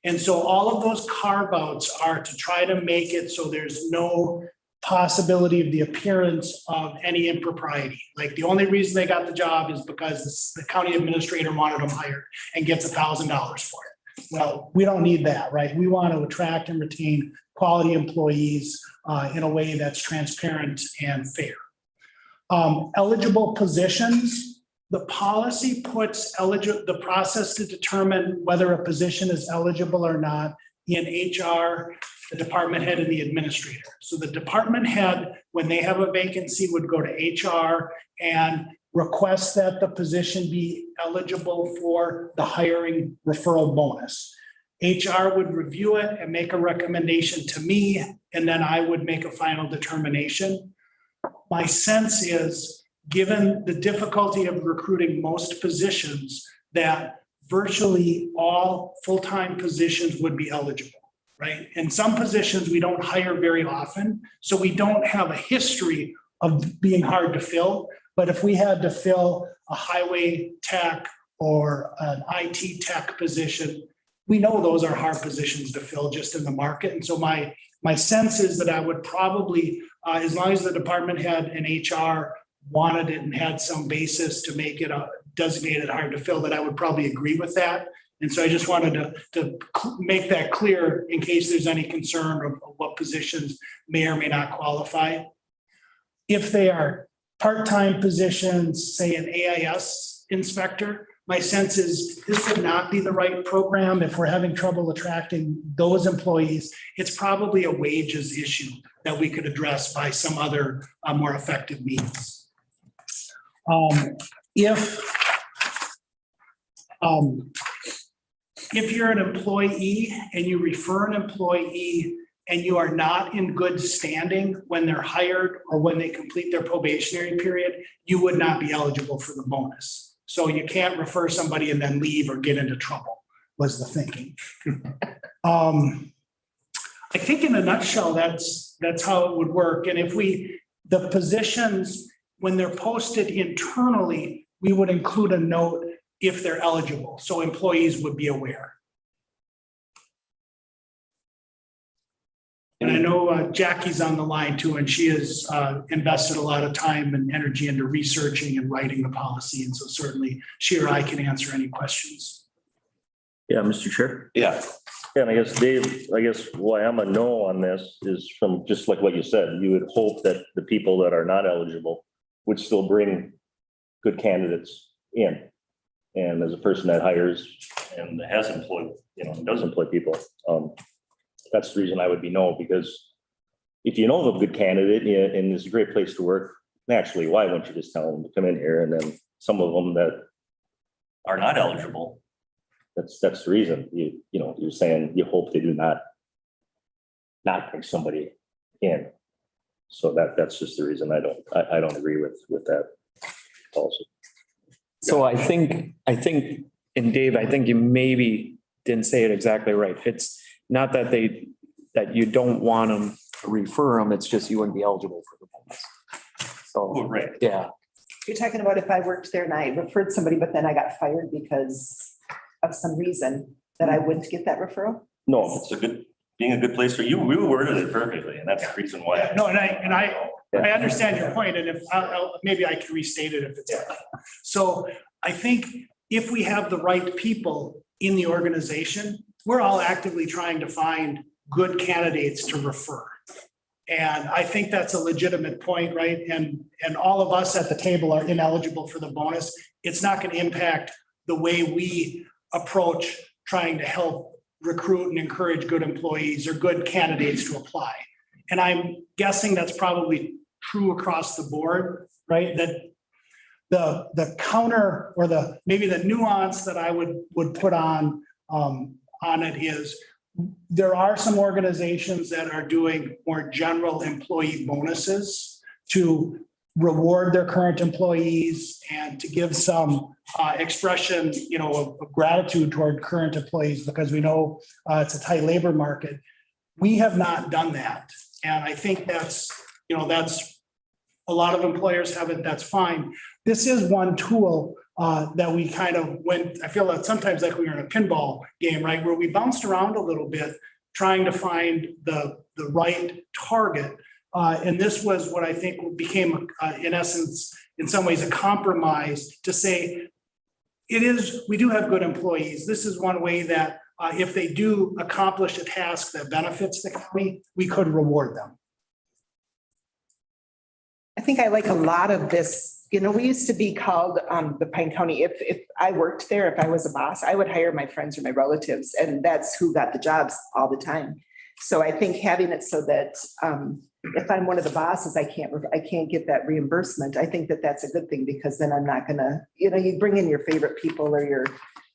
S8: And so all of those carve outs are to try to make it so there's no possibility of the appearance of any impropriety. Like the only reason they got the job is because the county administrator wanted them hired and gets $1,000 for it. Well, we don't need that, right? We want to attract and retain quality employees in a way that's transparent and fair. Eligible positions, the policy puts the process to determine whether a position is eligible or not in HR, the department head, and the administrator. So the department head, when they have a vacancy, would go to HR and request that the position be eligible for the hiring referral bonus. HR would review it and make a recommendation to me, and then I would make a final determination. My sense is, given the difficulty of recruiting most positions, that virtually all full-time positions would be eligible, right? And some positions we don't hire very often, so we don't have a history of being hard to fill. But if we had to fill a highway tech or an IT tech position, we know those are hard positions to fill just in the market. And so my sense is that I would probably, as long as the department head and HR wanted it and had some basis to make it a designated hard to fill, that I would probably agree with that. And so I just wanted to make that clear in case there's any concern of what positions may or may not qualify. If they are part-time positions, say an AIS inspector, my sense is this would not be the right program if we're having trouble attracting those employees. It's probably a wages issue that we could address by some other more effective means. If you're an employee and you refer an employee and you are not in good standing when they're hired or when they complete their probationary period, you would not be eligible for the bonus. So you can't refer somebody and then leave or get into trouble, was the thinking. I think in a nutshell, that's how it would work. And if the positions, when they're posted internally, we would include a note if they're eligible, so employees would be aware. And I know Jackie's on the line too, and she has invested a lot of time and energy into researching and writing the policy. And so certainly she or I can answer any questions.
S12: Yeah, Mr. Chair.
S2: Yeah.
S12: Yeah, and I guess Dave, why I'm a no on this is from just like what you said, you would hope that the people that are not eligible would still bring good candidates in. And as a person that hires and has employed, does employ people, that's the reason I would be no, because if you know of a good candidate and it's a great place to work, naturally, why wouldn't you just tell them to come in here? And then some of them that are not eligible, that's the reason you're saying you hope they do not bring somebody in. So that's just the reason I don't agree with that policy.
S10: So I think, and Dave, I think you maybe didn't say it exactly right. It's not that that you don't want them to refer them, it's just you wouldn't be eligible for the bonus. So,
S12: right.
S10: Yeah.
S1: You're talking about if I worked there and I referred somebody, but then I got fired because of some reason, that I wouldn't get that referral?
S12: No, it's being a good place for you. We worded it perfectly, and that's the reason why.
S8: No, and I understand your point, and if maybe I can restate it if it's. So I think if we have the right people in the organization, we're all actively trying to find good candidates to refer. And I think that's a legitimate point, right? And all of us at the table are ineligible for the bonus. It's not going to impact the way we approach trying to help recruit and encourage good employees or good candidates to apply. And I'm guessing that's probably true across the board, right? That the counter or maybe the nuance that I would put on it is there are some organizations that are doing more general employee bonuses to reward their current employees and to give some expression, of gratitude toward current employees because we know it's a tight labor market. We have not done that. And I think that's a lot of employers have it, that's fine. This is one tool that we kind of I feel that sometimes like we were in a pinball game, right? Where we bounced around a little bit, trying to find the right target. And this was what I think became, in essence, in some ways, a compromise to say, we do have good employees. This is one way that if they do accomplish a task that benefits the county, we could reward them.
S1: I think I like a lot of this. We used to be called the Pine County. If I worked there, if I was a boss, I would hire my friends or my relatives, and that's who got the jobs all the time. So I think having it so that if I'm one of the bosses, I can't get that reimbursement. I think that that's a good thing because then I'm not gonna, you bring in your favorite people or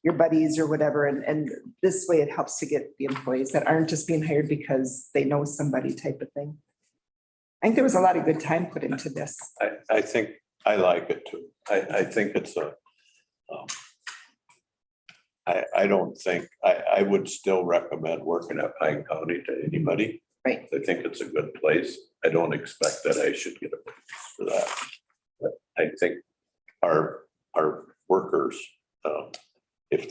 S1: your buddies or whatever, and this way it helps to get the employees that aren't just being hired because they know somebody type of thing. I think there was a lot of good time put into this.
S5: I think I like it too. I think it's I don't think, I would still recommend working at Pine County to anybody.
S1: Right.
S5: I think it's a good place. I don't expect that I should get a bonus for that. But I think our workers, if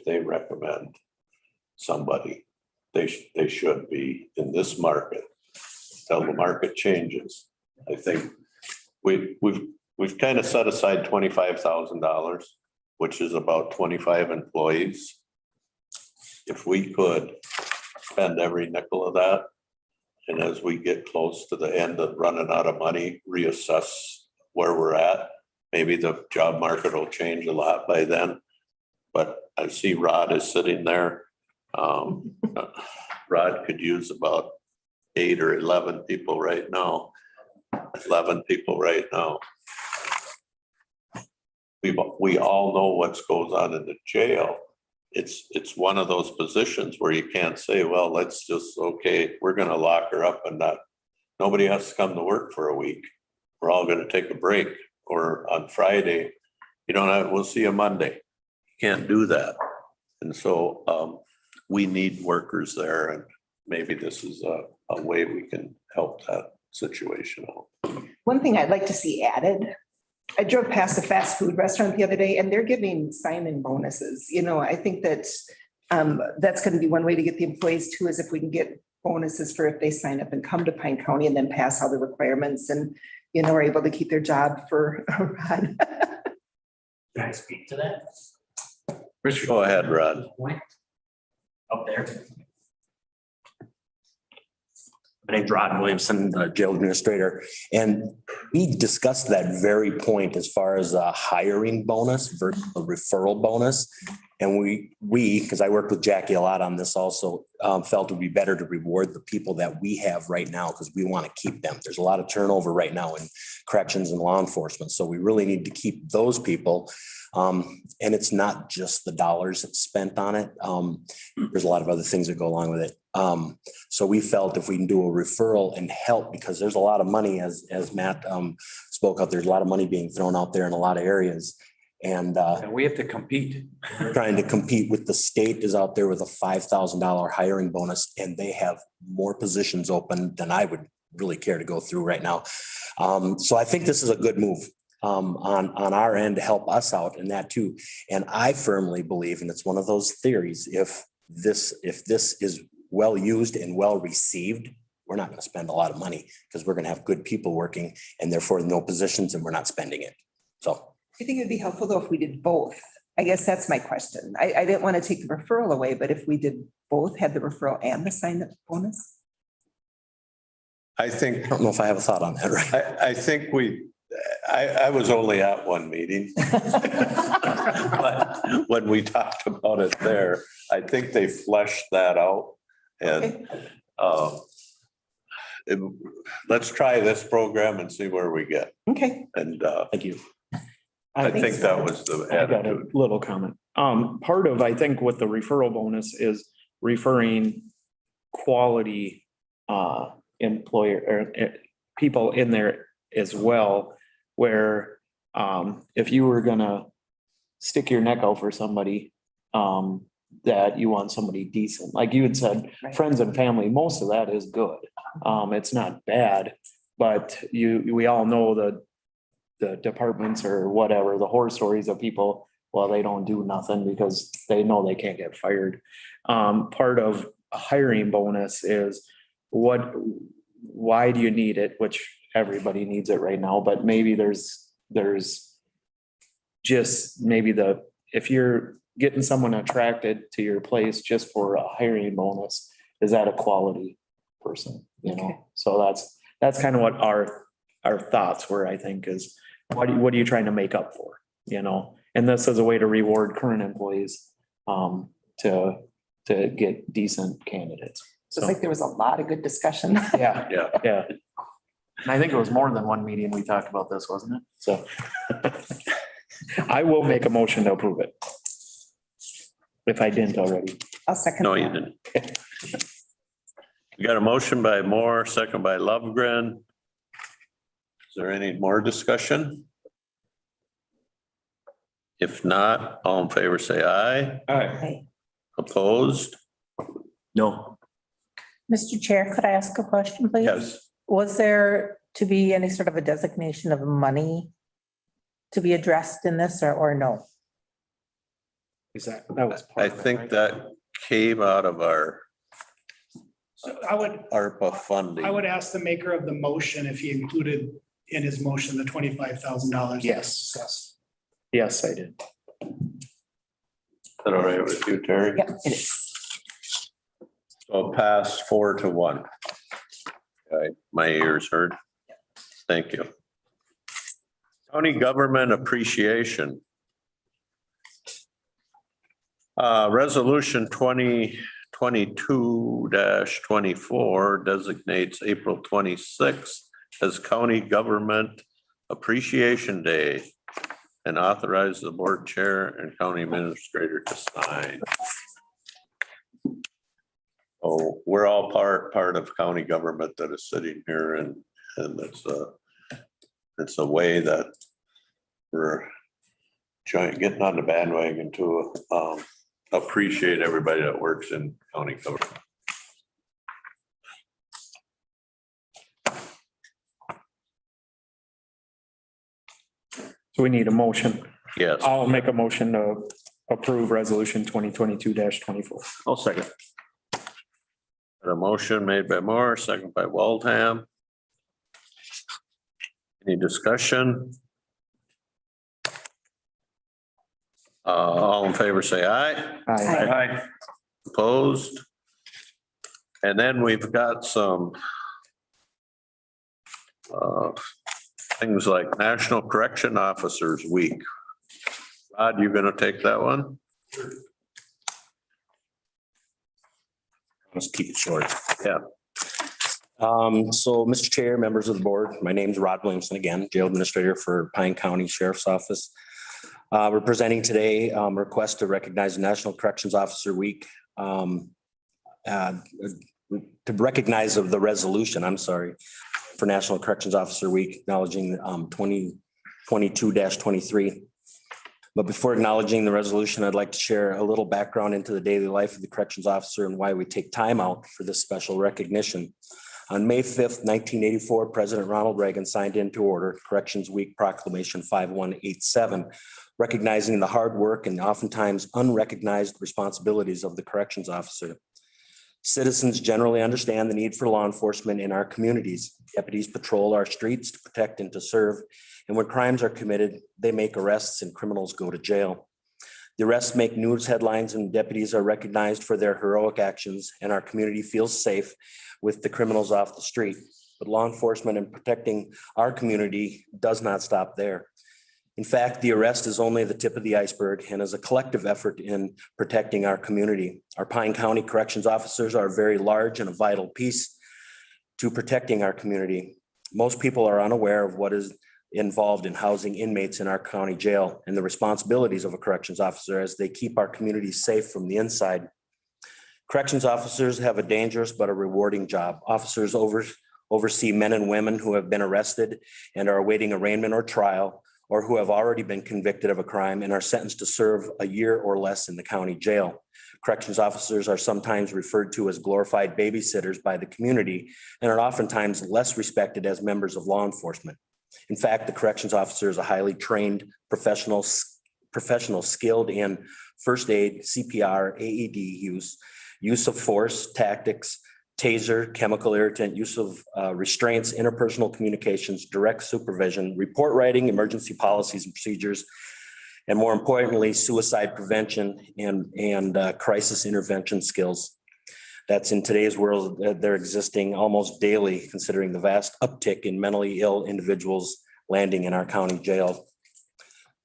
S5: they recommend somebody, they should be in this market till the market changes. I think we've kind of set aside $25,000, which is about 25 employees. If we could spend every nickel of that, and as we get close to the end of running out of money, reassess where we're at. Maybe the job market will change a lot by then. But I see Rod is sitting there. Rod could use about 8 or 11 people right now. 11 people right now. We all know what goes on in the jail. It's one of those positions where you can't say, well, let's just, okay, we're gonna lock her up and nobody has to come to work for a week. We're all gonna take a break, or on Friday, we'll see you Monday. You can't do that. And so we need workers there, and maybe this is a way we can help that situation out.
S1: One thing I'd like to see added, I drove past a fast food restaurant the other day and they're giving sign-in bonuses. I think that that's going to be one way to get the employees too, is if we can get bonuses for if they sign up and come to Pine County and then pass all the requirements and, are able to keep their job for a run.
S6: Can I speak to that?
S5: Go ahead, Rod.
S6: Up there. My name's Rod Williamson, jail administrator, and we discussed that very point as far as a hiring bonus versus a referral bonus. And we, because I worked with Jackie a lot on this also, felt it would be better to reward the people that we have right now because we want to keep them. There's a lot of turnover right now in corrections and law enforcement. So we really need to keep those people. And it's not just the dollars that's spent on it. There's a lot of other things that go along with it. So we felt if we can do a referral and help, because there's a lot of money, as Matt spoke up, there's a lot of money being thrown out there in a lot of areas. And
S2: we have to compete.
S6: Trying to compete with the state is out there with a $5,000 hiring bonus, and they have more positions open than I would really care to go through right now. So I think this is a good move on our end to help us out in that too. And I firmly believe, and it's one of those theories, if this is well used and well received, we're not going to spend a lot of money because we're going to have good people working and therefore no positions, and we're not spending it. So
S1: I think it'd be helpful though if we did both. I guess that's my question. I didn't want to take the referral away, but if we did both, had the referral and the sign-up bonus?
S5: I think,
S6: I don't know if I have a thought on that, right?
S5: I think I was only at one meeting. But when we talked about it there, I think they fleshed that out and let's try this program and see where we get.
S1: Okay.
S5: And
S6: Thank you.
S5: I think that was the
S10: I got a
S5: attitude.
S10: little comment. Part of, I think what the referral bonus is referring quality employer or people in there as well, where if you were gonna stick your neck out for somebody, that you want somebody decent, like you had said, friends and family, most of that is good. It's not bad, but we all know the departments or whatever, the horror stories of people, well, they don't do nothing because they know they can't get fired. Part of a hiring bonus is why do you need it? Which everybody needs it right now, but maybe there's just maybe if you're getting someone attracted to your place just for a hiring bonus, is that a quality person, you know? So that's kind of what our thoughts were, I think, is what are you trying to make up for, you know? And this is a way to reward current employees to get decent candidates.
S1: So it's like there was a lot of good discussion.
S10: Yeah.
S5: Yeah.
S10: Yeah. And I think it was more than one meeting we talked about this, wasn't it? So I will make a motion to approve it. If I didn't already.
S1: I'll second.
S5: No, you didn't. You got a motion by Moore, second by Lovegren. Is there any more discussion? If not, all in favor, say aye.
S1: Aye.
S5: Opposed?
S6: No.
S14: Mr. Chair, could I ask a question, please?
S5: Yes.
S14: Was there to be any sort of a designation of money to be addressed in this or no?
S10: That was.
S5: I think that came out of our
S8: I would,
S5: ARPA funding.
S8: I would ask the maker of the motion if he included in his motion the $25,000.
S10: Yes. Yes, I did.
S5: Is that all right with you, Terry?
S1: Yep, it is.
S5: So pass 4-1. Okay, my ears heard. Thank you. County government appreciation. Resolution 2022-24 designates April 26th as County Government Appreciation Day and authorizes the board chair and county administrator to sign. Oh, we're all part of county government that is sitting here, and it's a way that we're getting on the bandwagon to appreciate everybody that works in county government.
S10: So we need a motion.
S5: Yes.
S10: I'll make a motion to approve resolution 2022-24.
S6: I'll second.
S5: A motion made by Moore, second by Waldham. Any discussion? All in favor, say aye.
S10: Aye.
S5: Opposed? And then we've got some things like National Correction Officers Week. Rod, you gonna take that one?
S6: Let's keep it short.
S5: Yeah.
S6: So, Mr. Chair, members of the board, my name is Rod Williamson again, jail administrator for Pine County Sheriff's Office. We're presenting today a request to recognize National Corrections Officer Week. To recognize the resolution, for National Corrections Officer Week, acknowledging 2022-23. But before acknowledging the resolution, I'd like to share a little background into the daily life of the corrections officer and why we take time out for this special recognition. On May 5th, 1984, President Ronald Reagan signed into order Corrections Week Proclamation 5187, recognizing the hard work and oftentimes unrecognized responsibilities of the corrections officer. Citizens generally understand the need for law enforcement in our communities. Deputies patrol our streets to protect and to serve. And when crimes are committed, they make arrests and criminals go to jail. The arrests make news headlines and deputies are recognized for their heroic actions, and our community feels safe with the criminals off the street.
S15: but law enforcement and protecting our community does not stop there. In fact, the arrest is only the tip of the iceberg and is a collective effort in protecting our community. Our Pine County Corrections Officers are very large and a vital piece to protecting our community. Most people are unaware of what is involved in housing inmates in our county jail and the responsibilities of a corrections officer as they keep our communities safe from the inside. Corrections officers have a dangerous but a rewarding job. Officers oversee men and women who have been arrested and are awaiting arraignment or trial, or who have already been convicted of a crime and are sentenced to serve a year or less in the county jail. Corrections officers are sometimes referred to as glorified babysitters by the community and are oftentimes less respected as members of law enforcement. In fact, the corrections officer is a highly trained professional skilled in first aid, CPR, AED use of force, tactics, taser, chemical irritant, use of restraints, interpersonal communications, direct supervision, report writing, emergency policies and procedures, and more importantly, suicide prevention and crisis intervention skills. That's in today's world, they're existing almost daily, considering the vast uptick in mentally ill individuals landing in our county jail.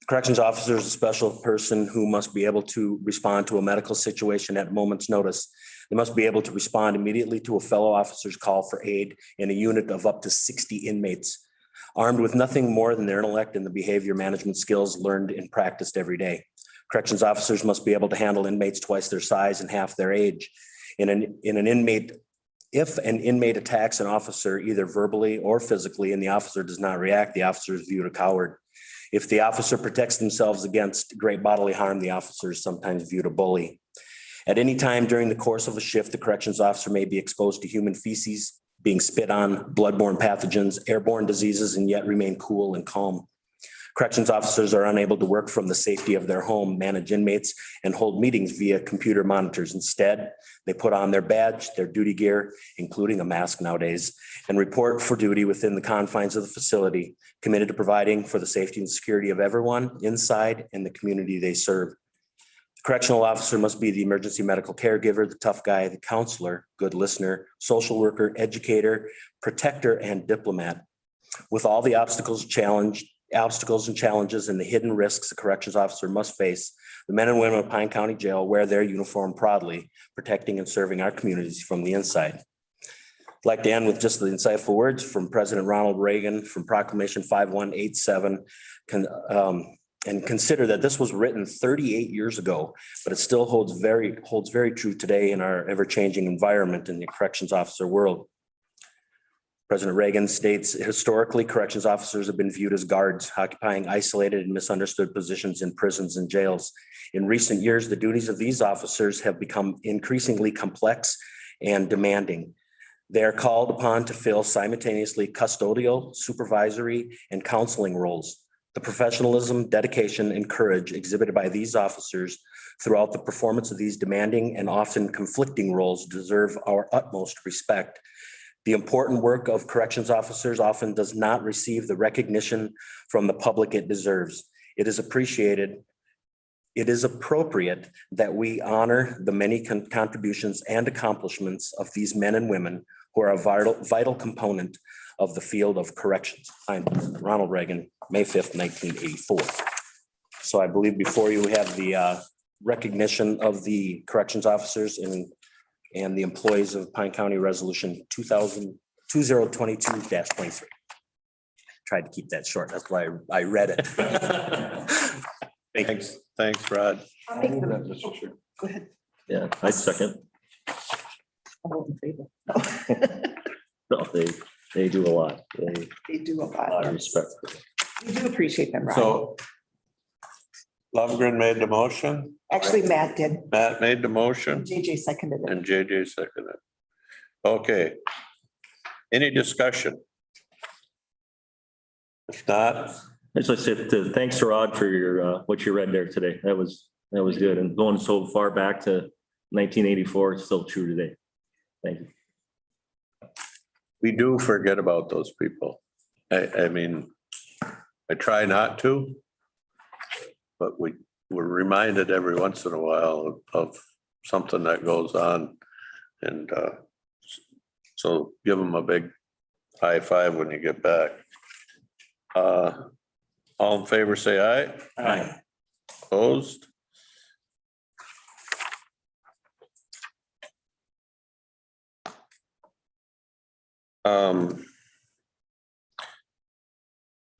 S15: Corrections officer is a special person who must be able to respond to a medical situation at a moment's notice. They must be able to respond immediately to a fellow officer's call for aid in a unit of up to 60 inmates, armed with nothing more than their intellect and the behavior management skills learned and practiced every day. Corrections officers must be able to handle inmates twice their size and half their age. If an inmate attacks an officer either verbally or physically and the officer does not react, the officer is viewed a coward. If the officer protects themselves against great bodily harm, the officer is sometimes viewed a bully. At any time during the course of a shift, the corrections officer may be exposed to human feces, being spit on, bloodborne pathogens, airborne diseases, and yet remain cool and calm. Corrections officers are unable to work from the safety of their home, manage inmates, and hold meetings via computer monitors. Instead, they put on their badge, their duty gear, including a mask nowadays, and report for duty within the confines of the facility, committed to providing for the safety and security of everyone inside and the community they serve. The correctional officer must be the emergency medical caregiver, the tough guy, the counselor, good listener, social worker, educator, protector, and diplomat. With all the obstacles and challenges and the hidden risks a corrections officer must face, the men and women of Pine County Jail wear their uniform proudly, protecting and serving our communities from the inside. I'd like to end with just the insightful words from President Ronald Reagan from Proclamation 5187. And consider that this was written 38 years ago, but it still holds very true today in our ever-changing environment in the corrections officer world. President Reagan states, historically, corrections officers have been viewed as guards, occupying isolated and misunderstood positions in prisons and jails. In recent years, the duties of these officers have become increasingly complex and demanding. They are called upon to fill simultaneously custodial, supervisory, and counseling roles. The professionalism, dedication, and courage exhibited by these officers throughout the performance of these demanding and often conflicting roles deserve our utmost respect. The important work of corrections officers often does not receive the recognition from the public it deserves. It is appreciated. It is appropriate that we honor the many contributions and accomplishments of these men and women who are a vital component of the field of corrections. I'm Ronald Reagan, May 5th, 1984. So I believe before you have the recognition of the corrections officers and the employees of Pine County Resolution 2022-23. Tried to keep that short. That's why I read it.
S5: Thanks, Rod.
S1: Go ahead.
S12: Yeah, I second.
S1: All in favor?
S12: No, they do a lot.
S1: They do a
S12: lot
S1: lot.
S12: of respect.
S1: We do appreciate them, Ron.
S5: So Lovegren made the motion.
S1: Actually, Matt did.
S5: Matt made the motion
S1: JJ seconded it.
S5: and JJ seconded. Okay. Any discussion? If not,
S12: As I said, thanks to Rod for your, what you read there today. That was good. And going so far back to 1984, it's still true today. Thank you.
S5: we do forget about those people. I mean, I try not to, but we're reminded every once in a while of something that goes on. And so give them a big high five when you get back. All in favor, say aye.
S15: Aye.
S5: Opposed?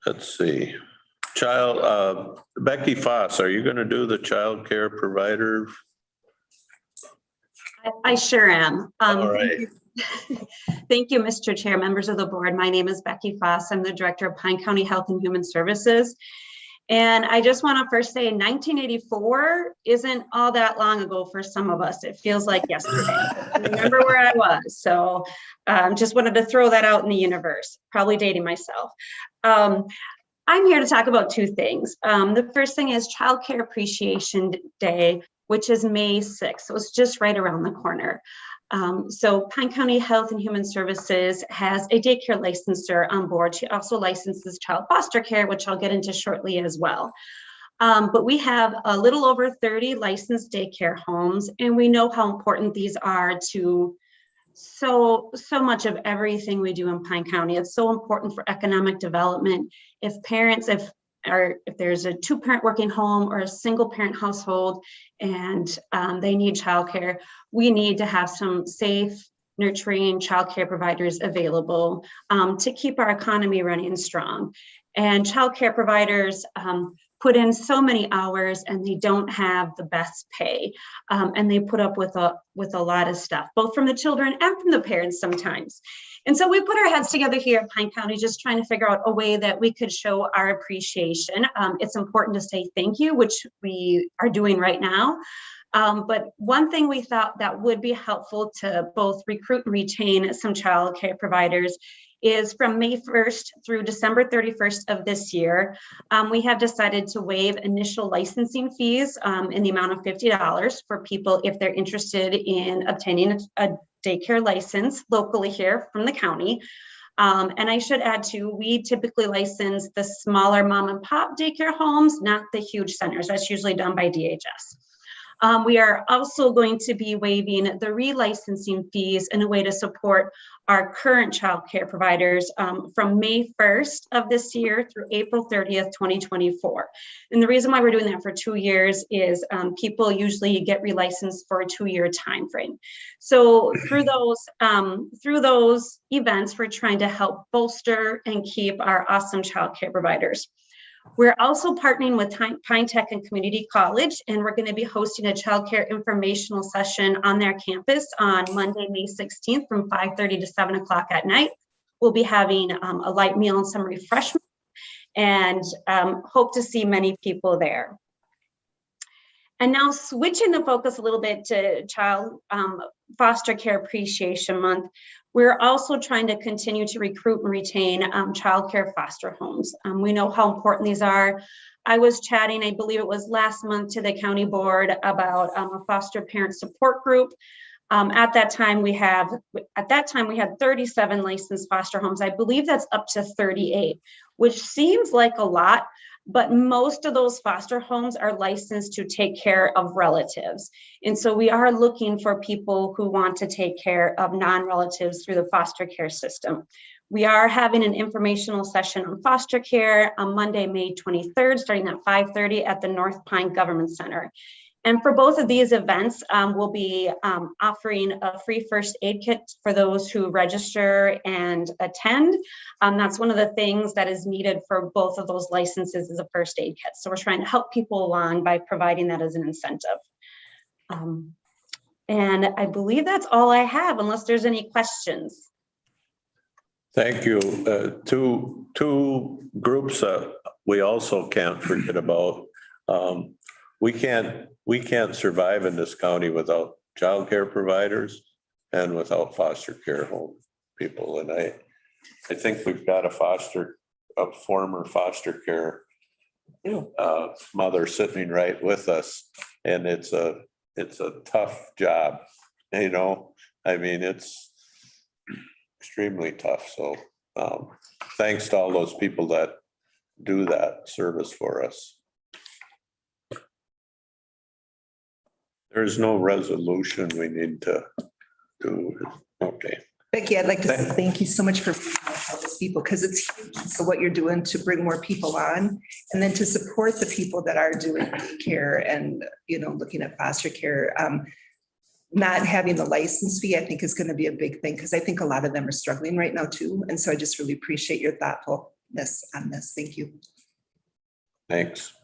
S5: Let's see. Becky Foss, are you gonna do the child care provider?
S16: I sure am.
S5: All right.
S16: Thank you, Mr. Chair, members of the board. My name is Becky Foss. I'm the Director of Pine County Health and Human Services. And I just want to first say 1984 isn't all that long ago for some of us. It feels like yesterday. I remember where I was. So just wanted to throw that out in the universe, probably dating myself. I'm here to talk about two things. The first thing is Child Care Appreciation Day, which is May 6th. So it's just right around the corner. So Pine County Health and Human Services has a daycare licensor on board. She also licenses child foster care, which I'll get into shortly as well. But we have a little over 30 licensed daycare homes, and we know how important these are to so much of everything we do in Pine County. It's so important for economic development. If there's a two-parent working home or a single-parent household and they need childcare, we need to have some safe, nurturing childcare providers available to keep our economy running strong. And childcare providers put in so many hours and they don't have the best pay. And they put up with a lot of stuff, both from the children and from the parents sometimes. And so we put our heads together here at Pine County, just trying to figure out a way that we could show our appreciation. It's important to say thank you, which we are doing right now. But one thing we thought that would be helpful to both recruit and retain some child care providers is from May 1st through December 31st of this year, we have decided to waive initial licensing fees in the amount of $50 for people if they're interested in obtaining a daycare license locally here from the county. And I should add too, we typically license the smaller mom and pop daycare homes, not the huge centers. That's usually done by DHS. We are also going to be waiving the relicensing fees in a way to support our current child care providers from May 1st of this year through April 30th, 2024. And the reason why we're doing that for 2 years is people usually get relicensed for a 2-year time frame. So through those events, we're trying to help bolster and keep our awesome child care providers. We're also partnering with Pine Tech and Community College, and we're going to be hosting a childcare informational session on their campus on Monday, May 16th from 5:30 to 7 o'clock at night. We'll be having a light meal and some refreshments, and hope to see many people there. And now switching the focus a little bit to Child Foster Care Appreciation Month, we're also trying to continue to recruit and retain child care foster homes. We know how important these are. I was chatting, I believe it was last month, to the county board about a foster parent support group. At that time we had 37 licensed foster homes. I believe that's up to 38, which seems like a lot, but most of those foster homes are licensed to take care of relatives. And so we are looking for people who want to take care of non-relatives through the foster care system. We are having an informational session on foster care on Monday, May 23rd, starting at 5:30 at the North Pine Government Center. And for both of these events, we'll be offering a free first aid kit for those who register and attend. That's one of the things that is needed for both of those licenses is a first aid kit. So we're trying to help people along by providing that as an incentive. And I believe that's all I have, unless there's any questions.
S5: Thank you. Two groups that we also can't forget about. We can't survive in this county without childcare providers and without foster care home people. And I think we've got a former foster care mother sitting right with us, and it's a tough job. You know, I mean, it's extremely tough. So thanks to all those people that do that service for us. There's no resolution we need to do. Okay.
S1: Becky, I'd like to say thank you so much for being on tell those people, because it's huge. So what you're doing to bring more people on, and then to support the people that are doing daycare and, looking at foster care. Not having the license fee, I think, is going to be a big thing, because I think a lot of them are struggling right now too. And so I just really appreciate your thoughtfulness on this. Thank you.
S5: Thanks.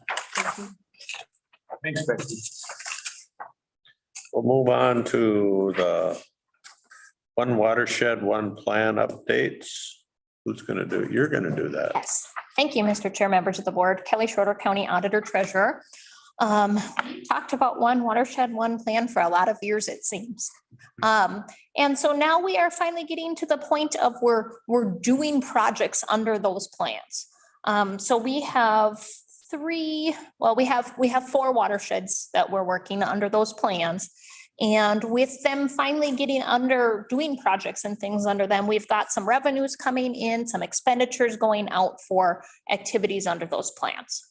S2: Thanks, Becky.
S5: We'll move on to the one watershed, one plan updates. Who's gonna do it? You're gonna do that.
S17: Yes, thank you, Mr. Chair, members of the board. Kelly Schroeder, County Auditor Treasurer. We talked about one watershed, one plan for a lot of years, it seems. And so now we are finally getting to the point of we're doing projects under those plans. So we have we have 4 watersheds that we're working under those plans. And with them finally getting under doing projects and things under them, we've got some revenues coming in, some expenditures going out for activities under those plans.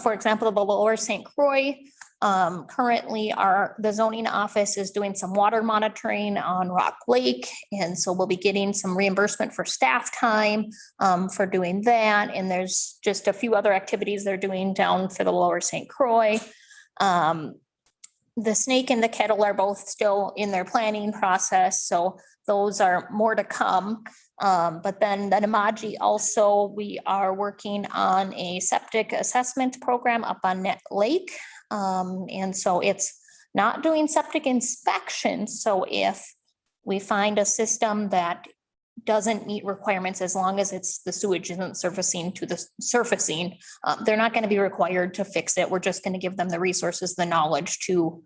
S17: For example, the Lower St. Croix, currently the zoning office is doing some water monitoring on Rock Lake. And so we'll be getting some reimbursement for staff time for doing that. And there's just a few other activities they're doing down for the Lower St. Croix. The Snake and the Kettle are both still in their planning process. So those are more to come. But then the Namaji also, we are working on a septic assessment program up on Net Lake. And so it's not doing septic inspections. So if we find a system that doesn't meet requirements, as long as the sewage isn't surfacing to the surfacing, they're not going to be required to fix it. We're just going to give them the resources, the knowledge to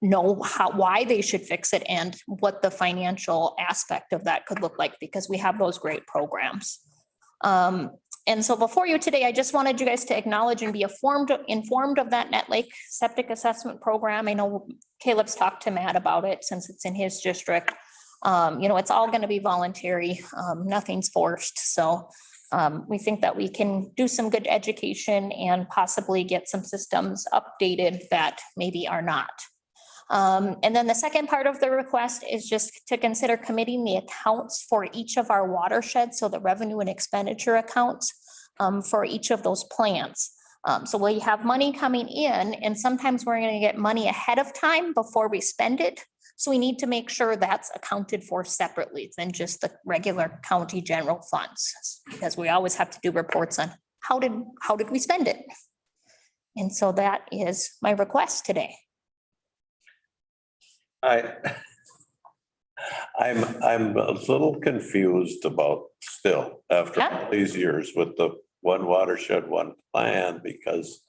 S17: know why they should fix it and what the financial aspect of that could look like, because we have those great programs. And so before you today, I just wanted you guys to acknowledge and be informed of that Net Lake septic assessment program. I know Caleb's talked to Matt about it since it's in his district. It's all going to be voluntary. Nothing's forced. So we think that we can do some good education and possibly get some systems updated that maybe are not. And then the second part of the request is just to consider committing the accounts for each of our watersheds, so the revenue and expenditure accounts for each of those plans. So we have money coming in, and sometimes we're going to get money ahead of time before we spend it. So we need to make sure that's accounted for separately than just the regular county general funds, because we always have to do reports on how did we spend it. And so that is my request today.
S5: I'm a little confused about still after all these years with the one watershed, one plan, because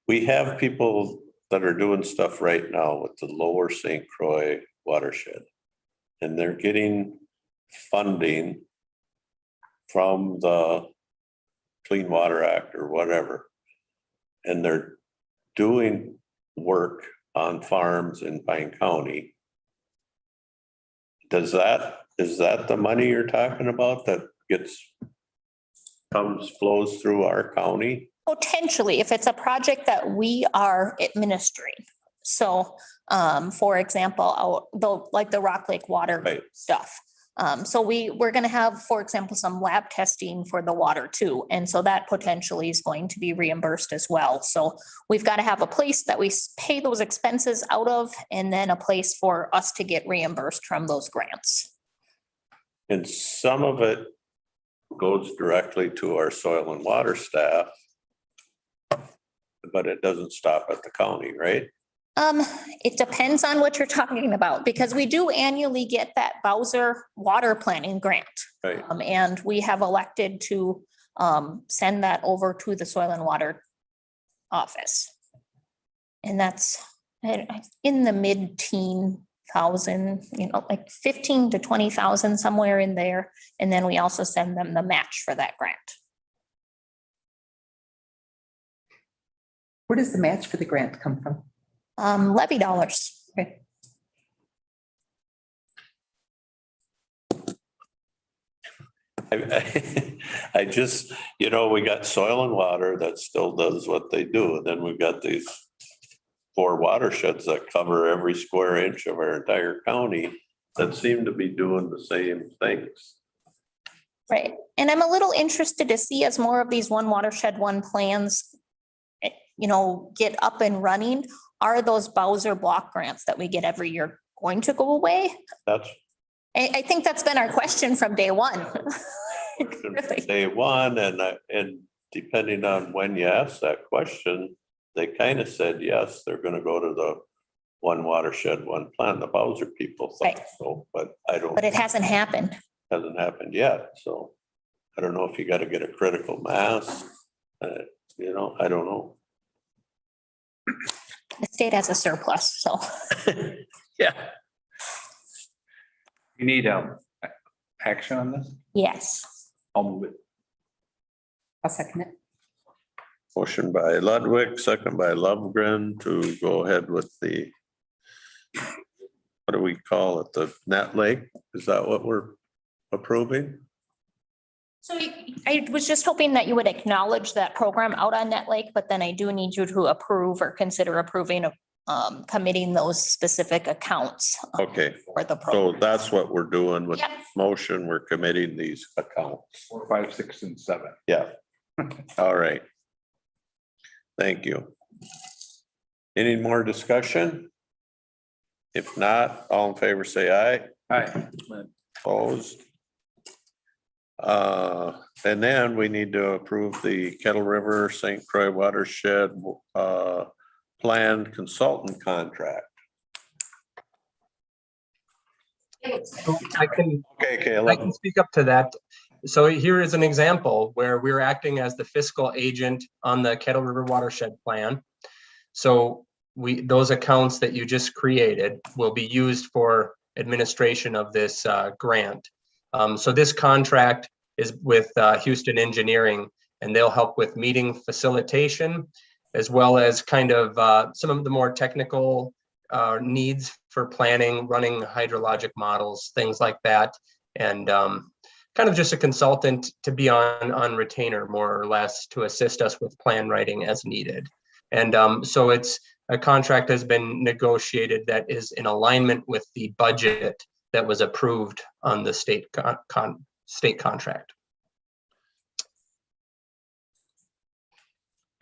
S5: we have people that are doing stuff right now with the Lower St. Croix watershed, and they're getting funding from the Clean Water Act or whatever, and they're doing work on farms in Pine County. Is that the money you're talking about that flows through our county?
S17: Potentially, if it's a project that we are administering. So, for example, like the Rock Lake water stuff. So we're going to have, for example, some lab testing for the water too. And so that potentially is going to be reimbursed as well. So we've got to have a place that we pay those expenses out of, and then a place for us to get reimbursed from those grants.
S5: And some of it goes directly to our soil and water staff, but it doesn't stop at the county, right?
S17: It depends on what you're talking about, because we do annually get that Bowser water planning grant.
S5: Right.
S17: And we have elected to send that over to the soil and water office. And that's in the mid-teen thousand, like 15 to 20,000, somewhere in there. And then we also send them the match for that grant.
S14: Where does the match for the grant come from?
S17: Levy dollars. Okay.
S5: I just, we got soil and water that still does what they do. And then we've got these 4 watersheds that cover every square inch of our entire county. that seem to be doing the same things.
S17: Right. And I'm a little interested to see as more of these One Watershed, One plans, get up and running, are those Bowser block grants that we get every year going to go away?
S5: That's
S17: I think that's been our question from day one. Really.
S5: day one, and depending on when you ask that question, they kind of said, yes, they're gonna go to the One Watershed, One plan. The Bowser people thought
S17: Right.
S5: so, but I don't.
S17: But it hasn't happened.
S5: Hasn't happened yet, so I don't know if you gotta get a critical mass, I don't know.
S17: The state has a surplus, so.
S5: Yeah.
S2: You need action on this?
S17: Yes.
S2: I'll move it.
S14: I'll second it.
S5: Motion by Ludwig, second by Lovegren to go ahead with the, what do we call it, the Net Lake? Is that what we're approving?
S17: So I was just hoping that you would acknowledge that program out on Net Lake, but then I do need you to approve or consider approving of committing those specific accounts.
S5: Okay,
S17: For the
S5: so
S17: program.
S5: that's what we're doing with
S17: Yep.
S5: motion. We're committing these accounts.
S2: 4, 5, 6, and 7.
S5: Yeah. All right. Thank you. Any more discussion? If not, all in favor, say aye.
S2: Aye.
S5: Opposed? And then we need to approve the Kettle River St. Croix Watershed planned consultant contract.
S9: So I can
S5: Okay,
S9: I
S5: Caleb.
S9: can speak up to that. So here is an example where we're acting as the fiscal agent on the Kettle River Watershed Plan. So those accounts that you just created will be used for administration of this grant. So this contract is with Houston Engineering, and they'll help with meeting facilitation, as well as kind of some of the more technical needs for planning, running hydrologic models, things like that. And kind of just a consultant to be on retainer, more or less, to assist us with plan writing as needed. And so it's a contract has been negotiated that is in alignment with the budget that was approved on the state contract.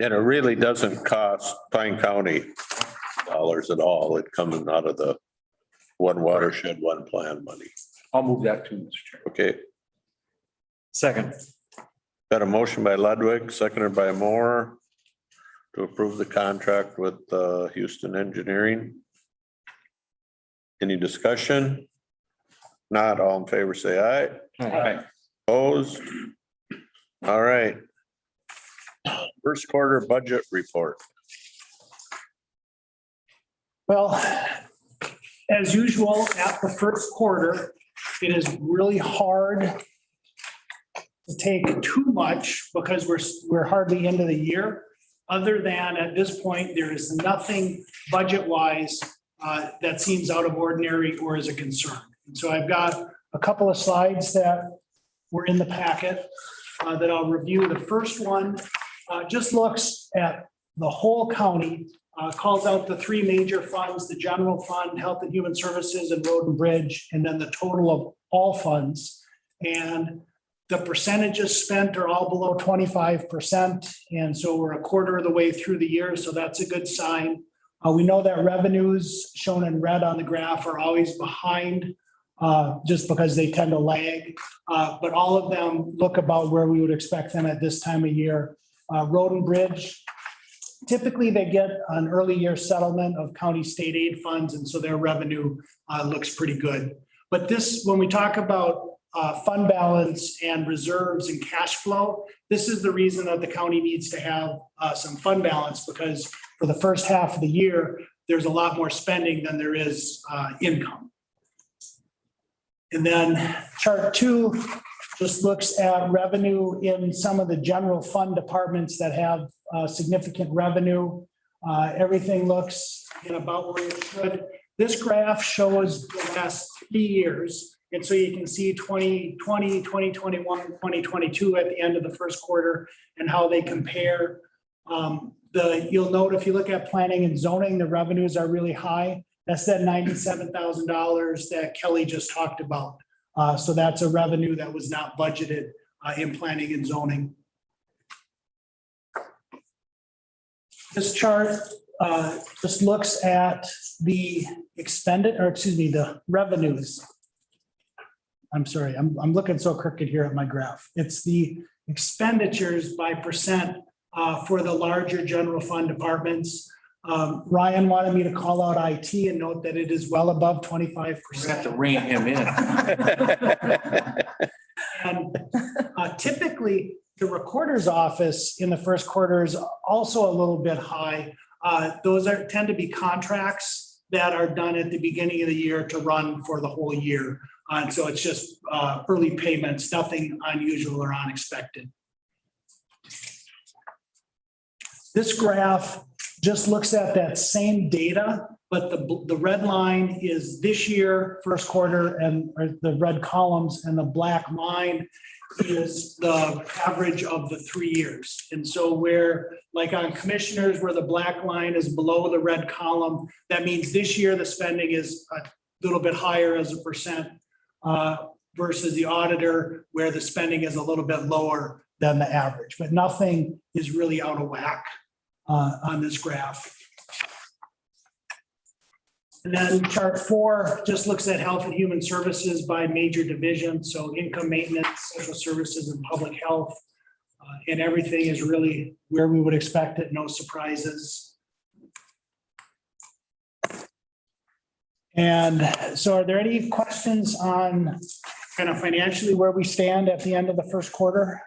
S5: And it really doesn't cost Pine County dollars at all. It comes out of the One Watershed, One plan money.
S2: I'll move that to Mr. Chair.
S5: Okay,
S10: Second.
S5: got a motion by Ludwig, seconded by Moore to approve the contract with Houston Engineering. Any discussion? Not, all in favor, say aye.
S2: Aye.
S5: Opposed? All right. First quarter budget report.
S8: Well, as usual, at the first quarter, it is really hard to take too much because we're hardly into the year. Other than at this point, there is nothing budget-wise that seems out of ordinary or is a concern. And so I've got a couple of slides that were in the packet that I'll review. The first one just looks at the whole county, calls out the three major funds, the general fund, health and human services, and road and bridge, and then the total of all funds. And the percentages spent are all below 25%. And so we're a quarter of the way through the year. So that's a good sign. We know that revenues shown in red on the graph are always behind just because they tend to lag. But all of them look about where we would expect them at this time of year. Road and bridge, typically they get an early year settlement of county state aid funds. And so their revenue looks pretty good. But this, when we talk about fund balance and reserves and cash flow, this is the reason that the county needs to have some fund balance, because for the first half of the year, there's a lot more spending than there is income. And then chart 2 just looks at revenue in some of the general fund departments that have significant revenue. Everything looks in about where it should. This graph shows the last 3 years. And so you can see 2020, 2021, 2022 at the end of the first quarter and how they compare. You'll note if you look at planning and zoning, the revenues are really high. That's that $97,000 that Kelly just talked about. So that's a revenue that was not budgeted in planning and zoning. This chart just looks at the the revenues. I'm sorry, I'm looking so crooked here at my graph. It's the expenditures by percent for the larger general fund departments. Ryan wanted me to call out IT and note that it is well above 25%.
S2: Have to rein him in.
S8: And typically, the recorder's office in the first quarter is also a little bit high. Those tend to be contracts that are done at the beginning of the year to run for the whole year. And so it's just early payments, nothing unusual or unexpected. This graph just looks at that same data, but the red line is this year, first quarter, and the red columns, and the black line is the average of the 3 years. And so where, like on commissioners, where the black line is below the red column, that means this year the spending is a little bit higher as a percent versus the auditor, where the spending is a little bit lower than the average, but nothing is really out of whack on this graph. And then chart 4 just looks at health and human services by major division. So income, maintenance, social services, and public health. And everything is really where we would expect it, no surprises. And so are there any questions on kind of financially where we stand at the end of the first quarter?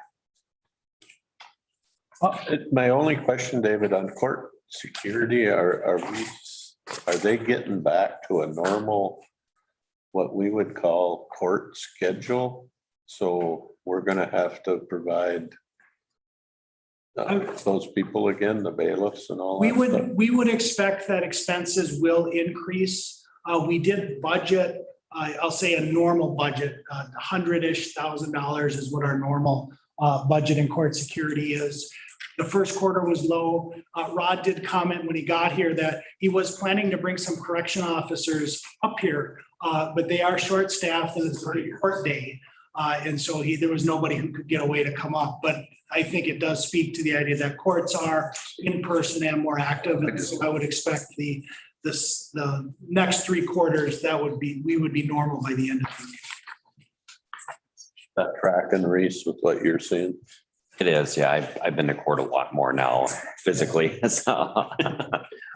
S5: My only question, David, on court security, are they getting back to a normal, what we would call court schedule? So we're gonna have to provide those people again, the bailiffs and all that stuff?
S8: We would expect that expenses will increase. We did budget, I'll say a normal budget, $100,000-ish is what our normal budget in court security is. The first quarter was low. Rod did comment when he got here that he was planning to bring some correction officers up here, but they are short-staffed and it's a court day. And so there was nobody who could get away to come up. But I think it does speak to the idea that courts are in person and more active. And so I would expect the next 3 quarters, we would be normal by the end of the year.
S5: That tracking, Reese, with what you're seeing?
S6: It is, yeah. I've been to court a lot more now physically, so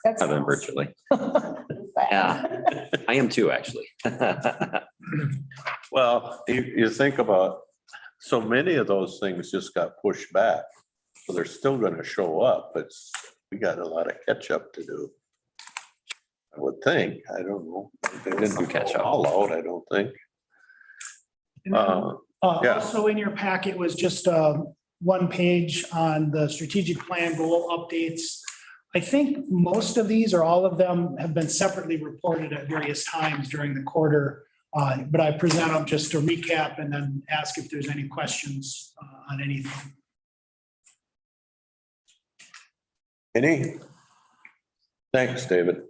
S6: I've been virtually. Yeah, I am too, actually.
S5: Well, you think about, so many of those things just got pushed back. So they're still gonna show up, but we got a lot of catch up to do. I would think, I don't know. They didn't catch up all out, I don't think. Yeah.
S8: Also in your packet was just 1 page on the strategic plan goal updates. I think most of these or all of them have been separately reported at various times during the quarter. But I present them just to recap and then ask if there's any questions on anything.
S5: Any? Thanks, David.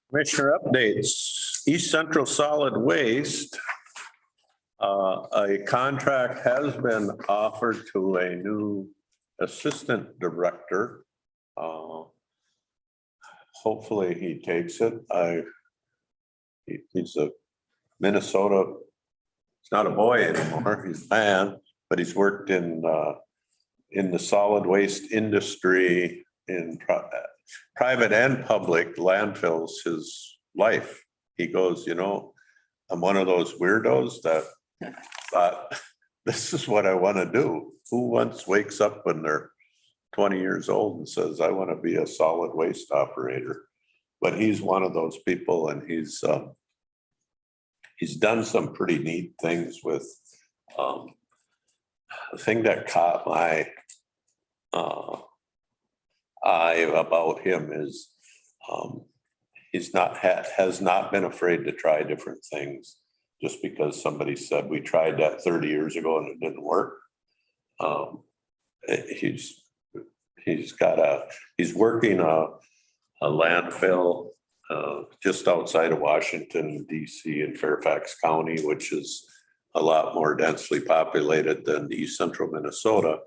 S5: Commissioner updates, East Central Solid Waste. A contract has been offered to a new assistant director. Hopefully he takes it. He's a Minnesota, he's not a boy anymore, he's a man, but he's worked in the solid waste industry in private and public landfills his life. He goes, I'm one of those weirdos that thought, this is what I want to do. Who once wakes up when they're 20 years old and says, I want to be a solid waste operator? But he's one of those people, and he's done some pretty neat things with the thing that caught my eye about him is has not been afraid to try different things. Just because somebody said we tried that 30 years ago and it didn't work. he's working a landfill just outside of Washington, DC in Fairfax County, which is a lot more densely populated than East Central Minnesota.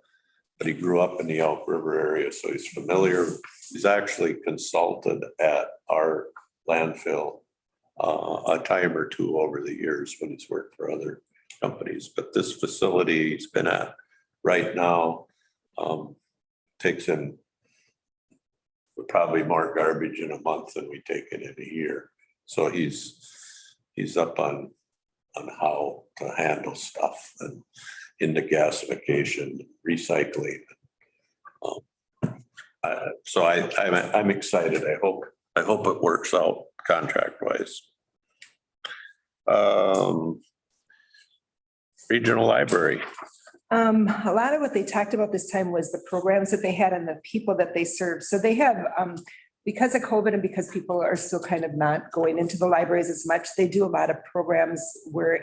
S5: But he grew up in the Elk River area, so he's familiar. He's actually consulted at our landfill a time or two over the years when he's worked for other companies. But this facility he's been at right now takes in probably more garbage in a month than we take in a year. So he's up on how to handle stuff and into gasification, recycling. So I'm excited. I hope it works out contract wise. Regional library.
S1: A lot of what they talked about this time was the programs that they had and the people that they serve. So they have, because of COVID and because people are still kind of not going into the libraries as much, they do a lot of programs where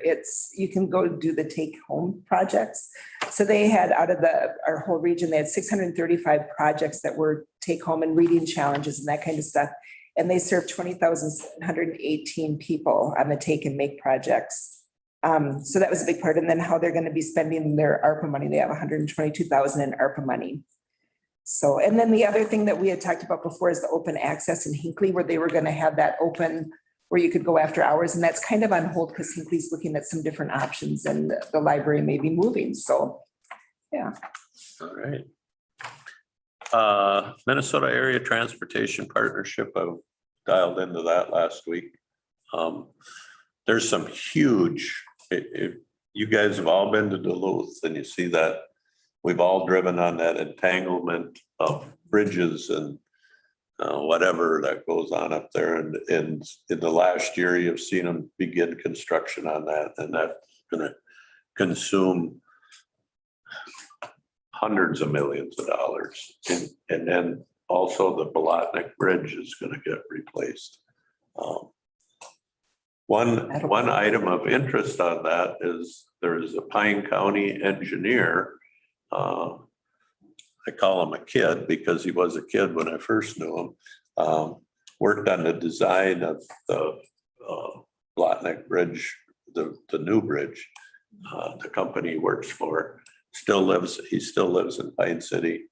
S1: you can go do the take home projects. So they had out of our whole region, they had 635 projects that were take home and reading challenges and that kind of stuff. And they served 20,718 people on the take and make projects. So that was a big part. And then how they're going to be spending their ARPA money. They have 122,000 in ARPA money. So, and then the other thing that we had talked about before is the open access in Hinckley, where they were going to have that open where you could go after hours. And that's kind of on hold because Hinckley's looking at some different options and the library may be moving. So, yeah.
S5: All right. Minnesota Area Transportation Partnership, I dialed into that last week. There's some huge, you guys have all been to Duluth and you see that we've all driven on that entanglement of bridges and whatever that goes on up there. And in the last year, you've seen them begin construction on that, and that's going to consume hundreds of millions of dollars. And then also the Bolotnik Bridge is going to get replaced. One item of interest on that is there is a Pine County engineer. I call him a kid because he was a kid when I first knew him. Worked on the design of the Bolotnik Bridge, the new bridge. The company he works for he still lives in Pine City.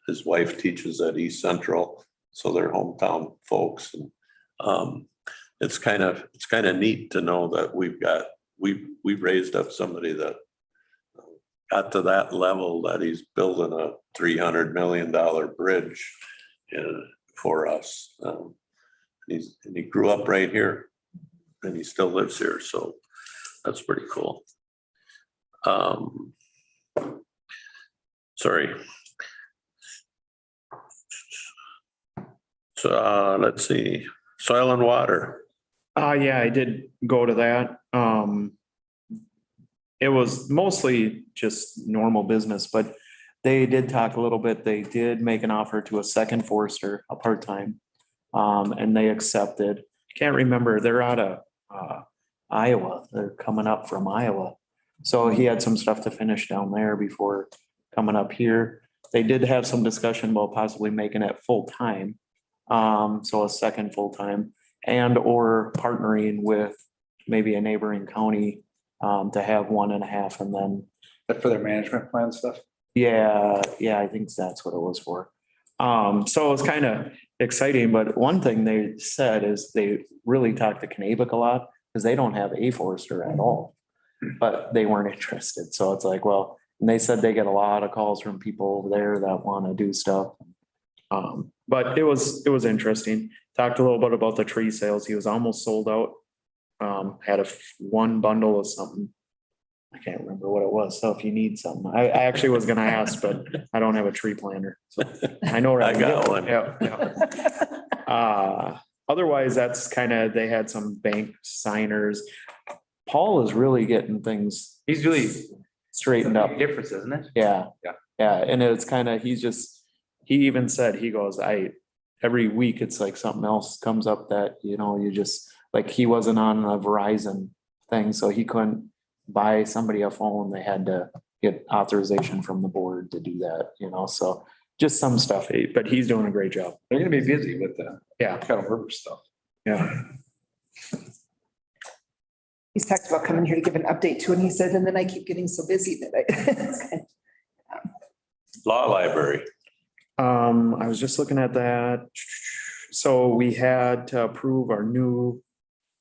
S5: His wife teaches at East Central, so they're hometown folks. And it's kind of neat to know that we've raised up somebody that got to that level that he's building a $300 million bridge for us. And he grew up right here and he still lives here. So that's pretty cool. Sorry. So let's see, soil and water.
S10: Yeah, I did go to that. It was mostly just normal business, but they did talk a little bit. They did make an offer to a second forester, a part-time, and they accepted. Can't remember, they're out of Iowa. They're coming up from Iowa. So he had some stuff to finish down there before coming up here. They did have some discussion about possibly making it full-time. So a second full-time and or partnering with maybe a neighboring county to have 1.5 and then.
S3: But for their management plan stuff?
S10: Yeah, I think that's what it was for. So it was kind of exciting, but one thing they said is they really talked to Knabec a lot because they don't have a forester at all, but they weren't interested. So it's like, well, and they said they get a lot of calls from people over there that want to do stuff. But it was interesting. Talked a little bit about the tree sales. He was almost sold out. Had one bundle of something. I can't remember what it was. So if you need something, I actually was going to ask, but I don't have a tree planter. So I know where
S5: I got one.
S10: Yeah. Otherwise, that's kind of, they had some bank signers. Paul is really getting things.
S3: He's really
S10: straightened up.
S3: Difference, isn't it?
S10: Yeah. And it's kind of, he even said, he goes, every week it's like something else comes up that, you just, like he wasn't on a Verizon thing, so he couldn't buy somebody a phone. They had to get authorization from the board to do that, so just some stuff, but he's doing a great job.
S2: They're gonna be busy with the
S10: Yeah,
S2: Kettle River stuff.
S10: yeah.
S1: He's talked about coming here to give an update too, and he said, and then I keep getting so busy that I.
S5: Law library.
S10: I was just looking at that. So we had to approve our new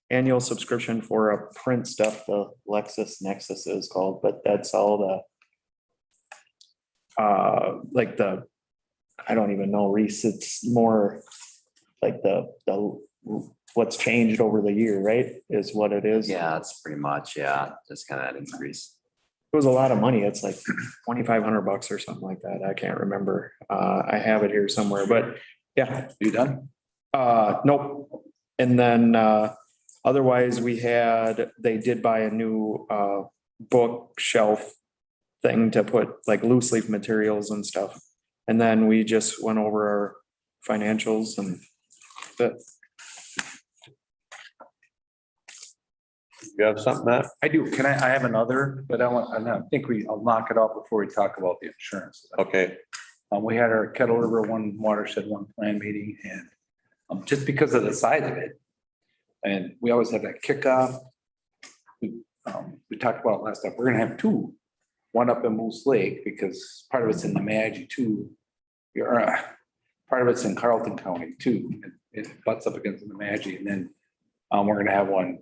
S10: annual subscription for a print stuff, the LexisNexis is called, but that's all the like the, I don't even know, Reese, it's more like the what's changed over the year, right? Is what it is.
S6: Yeah, it's pretty much, yeah, just kind of that increase.
S10: It was a lot of money. It's like $2,500 or something like that. I can't remember. I have it here somewhere, but yeah.
S2: You done?
S10: Nope. And then otherwise they did buy a new bookshelf thing to put like loose leaf materials and stuff. And then we just went over our financials and that.
S5: You have something, Matt?
S2: I do. Can I have another, but I think I'll knock it off before we talk about the insurance.
S5: Okay.
S2: We had our Kettle River one Watershed one plan meeting and just because of the size of it. And we always have that kickoff. We talked about it last time. We're gonna have two, one up in Moose Lake because part of it's in Nemadji too. Part of it's in Carleton County too. It butts up against Nemadji, and then we're gonna have one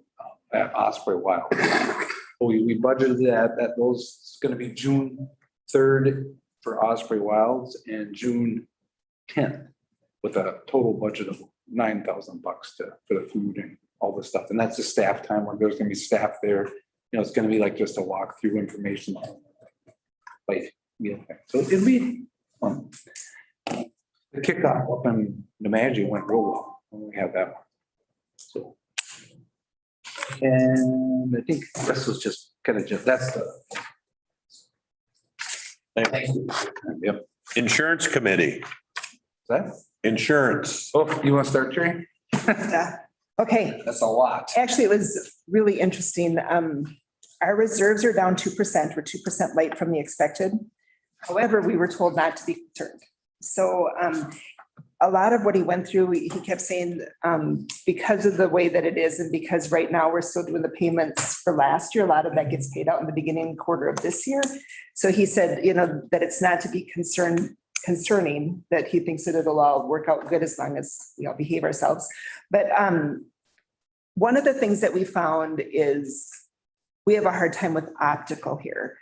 S2: at Osprey Wild. We budgeted that those is gonna be June 3rd for Osprey Wilds and June 10th with a total budget of $9,000 for the food and all this stuff. And that's the staff time where there's gonna be staff there. You know, it's gonna be like just a walk through information. Like, yeah, so it'll be the kickoff up in Nemadji went real well when we had that one. So. And I think this was just kind of that's the. Yep.
S5: Insurance committee.
S2: That?
S5: Insurance.
S2: Oh, you want to start, Jerry?
S1: Yeah. Okay,
S2: That's a lot.
S1: actually, it was really interesting. Our reserves are down 2%. We're 2% light from the expected. However, we were told not to be concerned. So a lot of what he went through, he kept saying, because of the way that it is, and because right now we're still doing the payments for last year, a lot of that gets paid out in the beginning quarter of this year. So he said, that it's not to be concerning, that he thinks that it'll all work out good as long as we all behave ourselves. But one of the things that we found is we have a hard time with optical here.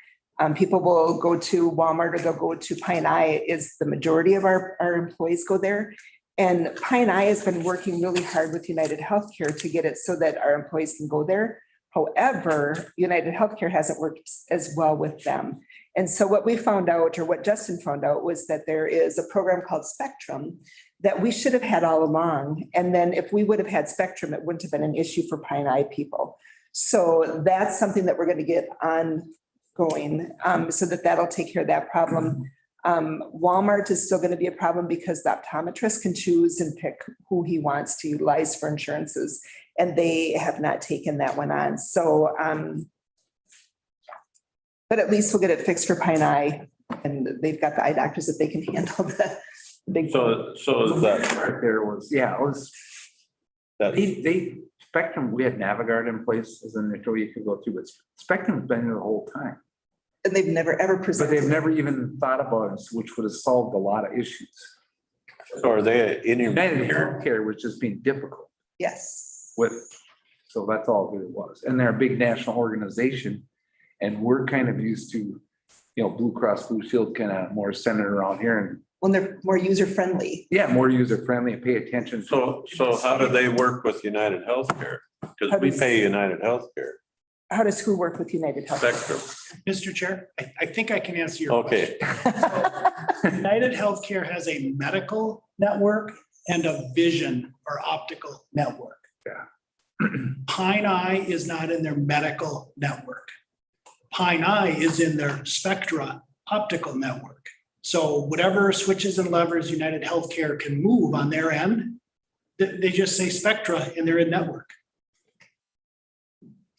S1: People will go to Walmart or they'll go to Pine Eye is the majority of our employees go there. And Pine Eye has been working really hard with United Healthcare to get it so that our employees can go there. However, United Healthcare hasn't worked as well with them. And so what we found out, or what Justin found out, was that there is a program called Spectrum that we should have had all along. And then if we would have had Spectrum, it wouldn't have been an issue for Pine Eye people. So that's something that we're going to get ongoing, so that'll take care of that problem. Walmart is still going to be a problem because the optometrist can choose and pick who he wants to utilize for insurances, and they have not taken that one on. So, but at least we'll get it fixed for Pine Eye, and they've got the eye doctors that they can handle the big.
S5: So is that
S2: Right there was, yeah, it was.
S5: that
S2: They Spectrum, we had Navigard in place as an intro you could go through, but Spectrum's been here the whole time.
S1: And they've never, ever
S2: But
S1: presented.
S2: they've never even thought about it, which would have solved a lot of issues.
S5: so are they in your
S2: United
S5: here?
S2: Healthcare was just being difficult
S1: Yes.
S2: so that's all it was. And they're a big national organization. And we're kind of used to, Blue Cross Blue Shield kind of more centered around here and
S1: When they're more user-friendly.
S2: more user friendly and pay attention.
S5: So how do they work with United Healthcare? Because we pay United Healthcare,
S1: How does who work with United Healthcare?
S5: Spectrum.
S8: Mr. Chair, I think I can answer your question.
S5: Okay,
S8: United Healthcare has a medical network and a vision or optical network.
S2: Yeah.
S8: Pine Eye is not in their medical network. Pine Eye is in their Spectra optical network. So whatever switches and levers United Healthcare can move on their end, they just say Spectra and they're in network.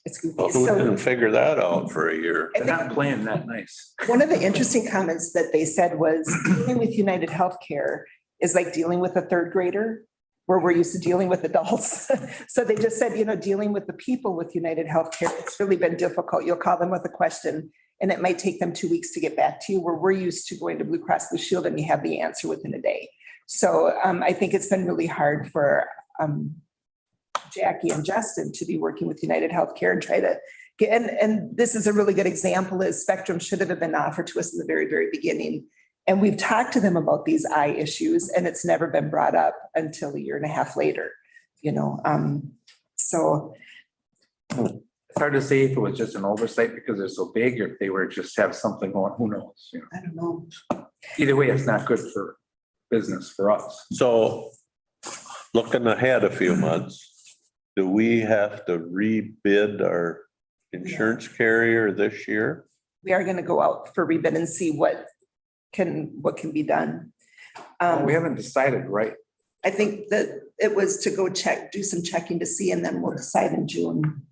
S1: It's goofy.
S5: Well, who
S1: So
S5: didn't figure that out for a year?
S2: They're not playing that nice.
S1: one of the interesting comments that they said was dealing with United Healthcare is like dealing with a third grader, where we're used to dealing with adults. So they just said, dealing with the people with United Healthcare, it's really been difficult. You'll call them with a question and it might take them 2 weeks to get back to you, where we're used to going to Blue Cross Blue Shield and you have the answer within a day. So I think it's been really hard for Jackie and Justin to be working with United Healthcare and try to get, and this is a really good example, is Spectrum should have been offered to us in the very, very beginning. And we've talked to them about these eye issues and it's never been brought up until 1.5 years later, so.
S2: It's hard to say if it was just an oversight because they're so big, or if they were just have something going, who knows?
S1: I don't know.
S2: Either way, it's not good for business for us.
S5: So looking ahead a few months, do we have to rebid our insurance carrier this year?
S1: We are going to go out for rebid and see what can be done.
S2: We haven't decided, right?
S1: I think that it was to go do some checking to see, and then we'll decide in June.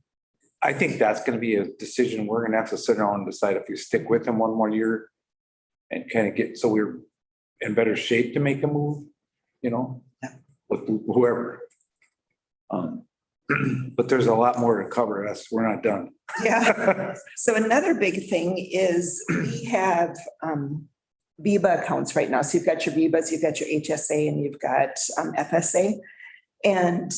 S2: I think that's gonna be a decision we're gonna have to sit down and decide if we stick with them one more year and kind of get, so we're in better shape to make a move, with whoever. But there's a lot more to cover. We're not done.
S1: Yeah. So another big thing is we have VIBA accounts right now. So you've got your VIBAs, you've got your HSA, and you've got FSA. And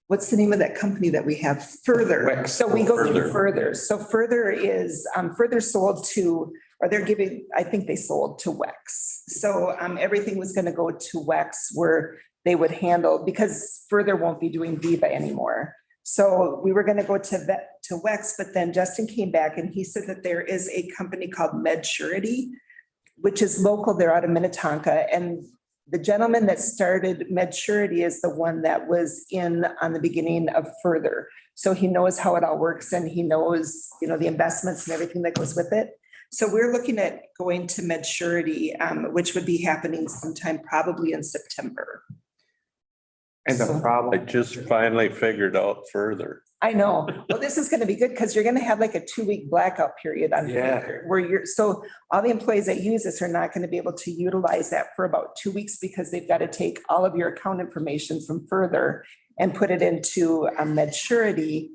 S1: what's the name of that company that we have? Further. So we go through Further. So Further is Further sold to, or they're giving, I think they sold to WEX. So everything was going to go to WEX, where they would handle, because Further won't be doing VIBA anymore. So we were going to go to WEX, but then Justin came back and he said that there is a company called MedSurity, which is local. They're out of Minnetonka, and the gentleman that started MedSurity is the one that was in on the beginning of Further. So he knows how it all works, and he knows, the investments and everything that goes with it. So we're looking at going to MedSurity, which would be happening sometime probably in September.
S2: And the problem,
S5: I just finally figured out Further.
S1: I know. Well, this is going to be good because you're going to have like a 2-week blackout period on Further, where so all the employees that use this are not going to be able to utilize that for about 2 weeks, because they've got to take all of your account information from Further and put it into a MedSurity,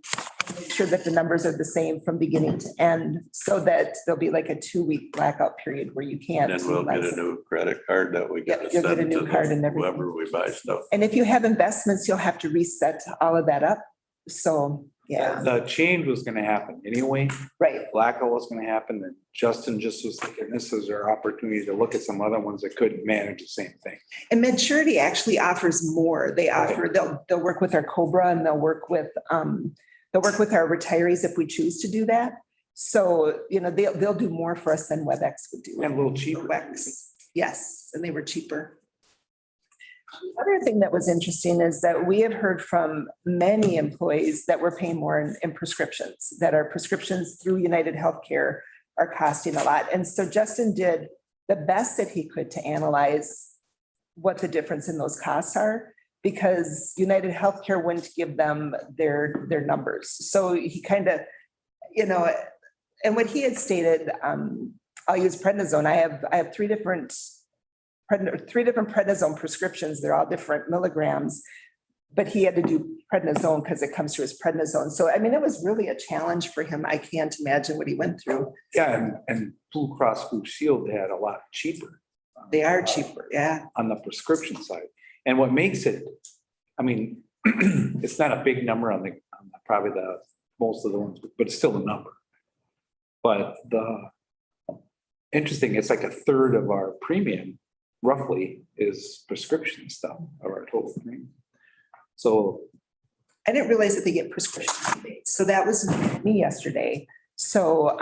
S1: make sure that the numbers are the same from beginning to end, so that there'll be like a 2-week blackout period where you can't.
S5: And then we'll get a new credit card that we got to
S1: You'll get a
S5: send
S1: new
S5: to
S1: card and everything.
S5: whoever we buy stuff.
S1: And if you have investments, you'll have to reset all of that up. So, yeah,
S2: the change was gonna happen anyway.
S1: right.
S2: Blackout was gonna happen, and Justin just was thinking this is our opportunity to look at some other ones that couldn't manage the same thing.
S1: And MedSurity actually offers more. They offer, they'll work with our COBRA, and they'll work with our retirees if we choose to do that. So, they'll do more for us than WebEx would do.
S2: And a little cheaper.
S1: WebEx, yes, and they were cheaper. The other thing that was interesting is that we have heard from many employees that we're paying more in prescriptions, that our prescriptions through United Healthcare are costing a lot. And so Justin did the best that he could to analyze what the difference in those costs are, because United Healthcare wouldn't give them their numbers. So he kind of, and what he had stated, I'll use prednisone. I have three different prednisone prescriptions. They're all different milligrams, but he had to do prednisone because it comes through as prednisone. So, it was really a challenge for him. I can't imagine what he went through.
S2: Yeah, and Blue Cross Blue Shield, they had a lot cheaper.
S1: They are cheaper, yeah.
S2: On the prescription side. And what makes it, it's not a big number on probably the most of the ones, but it's still a number. But the interesting, it's like 1/3 of our premium roughly is prescription stuff of our total premium. So
S1: I didn't realize that they get prescription rebates. So that was me yesterday. So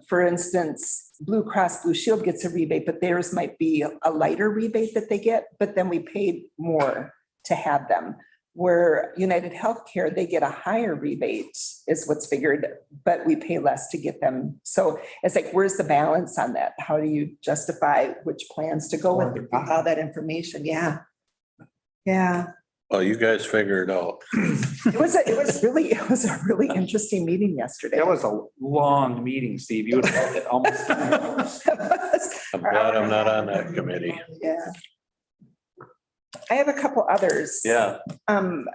S1: for instance, Blue Cross Blue Shield gets a rebate, but theirs might be a lighter rebate that they get, but then we paid more to have them. Where United Healthcare, they get a higher rebate is what's figured, but we pay less to get them. So it's like, where's the balance on that? How do you justify which plans to go with all that information? Yeah. Yeah.
S5: Well, you guys figure it out.
S1: It was a really interesting meeting yesterday.
S2: That was a long meeting, Steve. You would have had it almost.
S5: I'm glad I'm not on that committee.
S1: Yeah. I have a couple others.
S5: Yeah.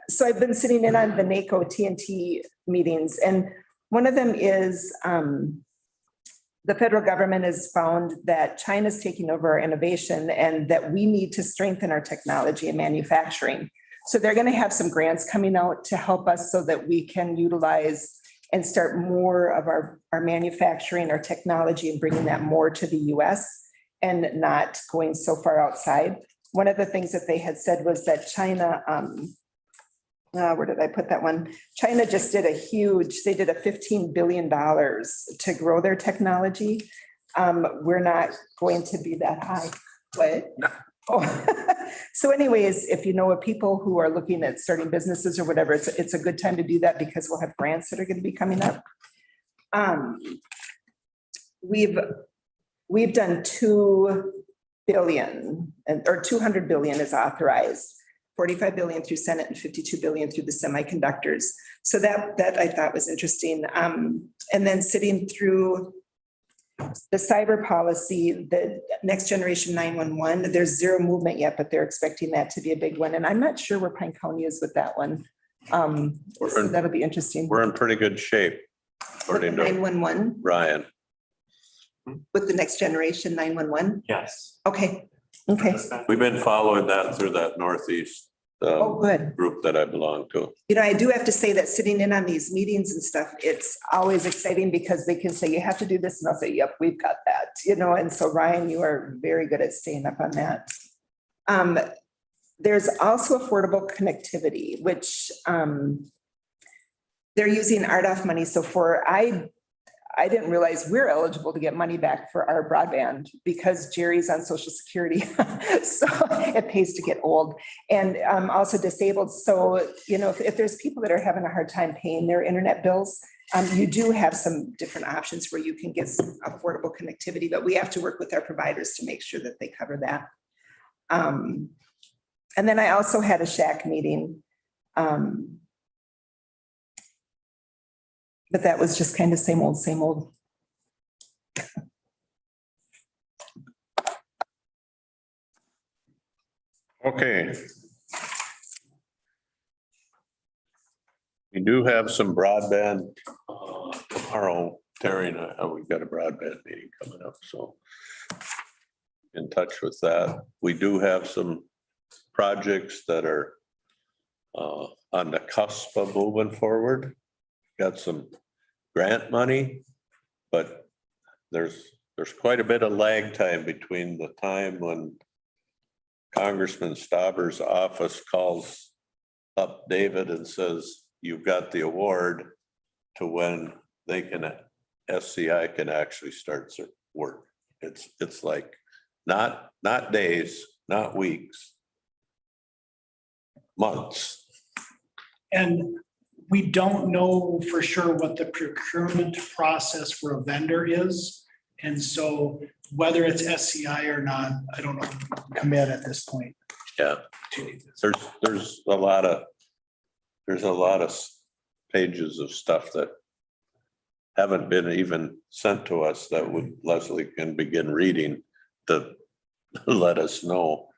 S1: So I've been sitting in on the NACO TNT meetings, and one of them is the federal government has found that China's taking over our innovation and that we need to strengthen our technology and manufacturing. So they're going to have some grants coming out to help us so that we can utilize and start more of our manufacturing, our technology, and bringing that more to the US and not going so far outside. One of the things that they had said was that China, where did I put that one? China just did they did a $15 billion to grow their technology. We're not going to be that high. What? Oh. So anyways, if you know of people who are looking at starting businesses or whatever, it's a good time to do that because we'll have grants that are going to be coming up. We've done 2 billion or 200 billion is authorized, 45 billion through Senate and 52 billion through the semiconductors. So that I thought was interesting. And then sitting through the cyber policy, the next generation 911, there's zero movement yet, but they're expecting that to be a big one. And I'm not sure where Pine County is with that one. So that'll be interesting.
S5: We're in pretty good shape, according to
S1: 911
S5: Ryan.
S1: with the next generation 911.
S5: Yes.
S1: Okay. Okay.
S5: We've been following that through that Northeast
S1: Oh, good.
S5: group that I belong to.
S1: You know, I do have to say that sitting in on these meetings and stuff, it's always exciting because they can say, you have to do this. And I'll say, yep, we've got that, you know, and so Ryan, you are very good at staying up on that. There's also affordable connectivity, which they're using RDOF money. So I didn't realize we're eligible to get money back for our broadband because Jerry's on Social Security. So it pays to get old and also disabled. So, you know, if there's people that are having a hard time paying their internet bills, you do have some different options where you can get some affordable connectivity, but we have to work with our providers to make sure that they cover that. And then I also had a SHAC meeting. But that was just kind of same old, same old.
S5: Okay. We do have some broadband tomorrow. Terry and I, we've got a broadband meeting coming up, so in touch with that. We do have some projects that are on the cusp of moving forward. Got some grant money, but there's quite a bit of lag time between the time when Congressman Stauber's office calls up David and says, you've got the award, to when they can, SCI can actually start work. It's like not days, not weeks, months.
S8: And we don't know for sure what the procurement process for a vendor is. And so whether it's SCI or not, I don't know, commit at this point.
S5: Yeah, there's a lot of pages of stuff that haven't been even sent to us that would Leslie can begin reading to let us know.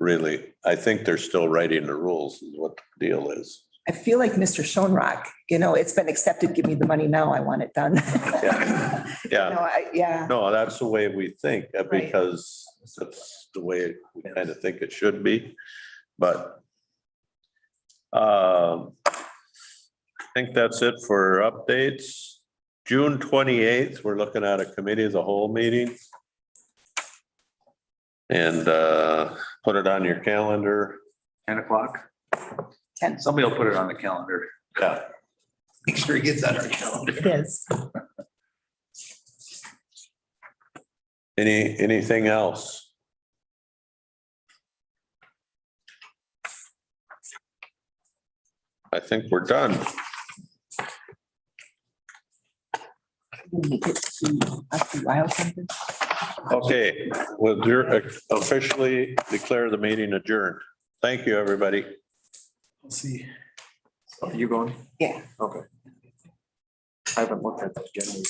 S5: Really, I think they're still writing the rules is what the deal is.
S1: I feel like Mr. Schoenrock, you know, it's been accepted. Give me the money now. I want it done.
S5: Yeah. Yeah.
S1: You know, yeah.
S5: No, that's the way we think because that's the way we kind of think it should be. But I think that's it for updates. June 28th, we're looking at a committee of the whole meeting. And put it on your calendar.
S3: 10 o'clock.
S1: 10.
S3: Somebody will put it on the calendar.
S5: Yeah.
S3: Make sure it gets on our calendar.
S1: It is.
S5: Anything else? I think we're done. Okay, we'll officially declare the meeting adjourned. Thank you, everybody.
S10: Let's see. Are you going?
S1: Yeah.
S10: Okay. I haven't looked at that again.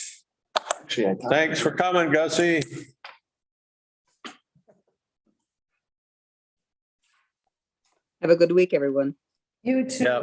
S10: Actually, I thought-
S5: Thanks for coming, Gussie.
S7: Have a good week, everyone.
S1: You too.
S5: Yep.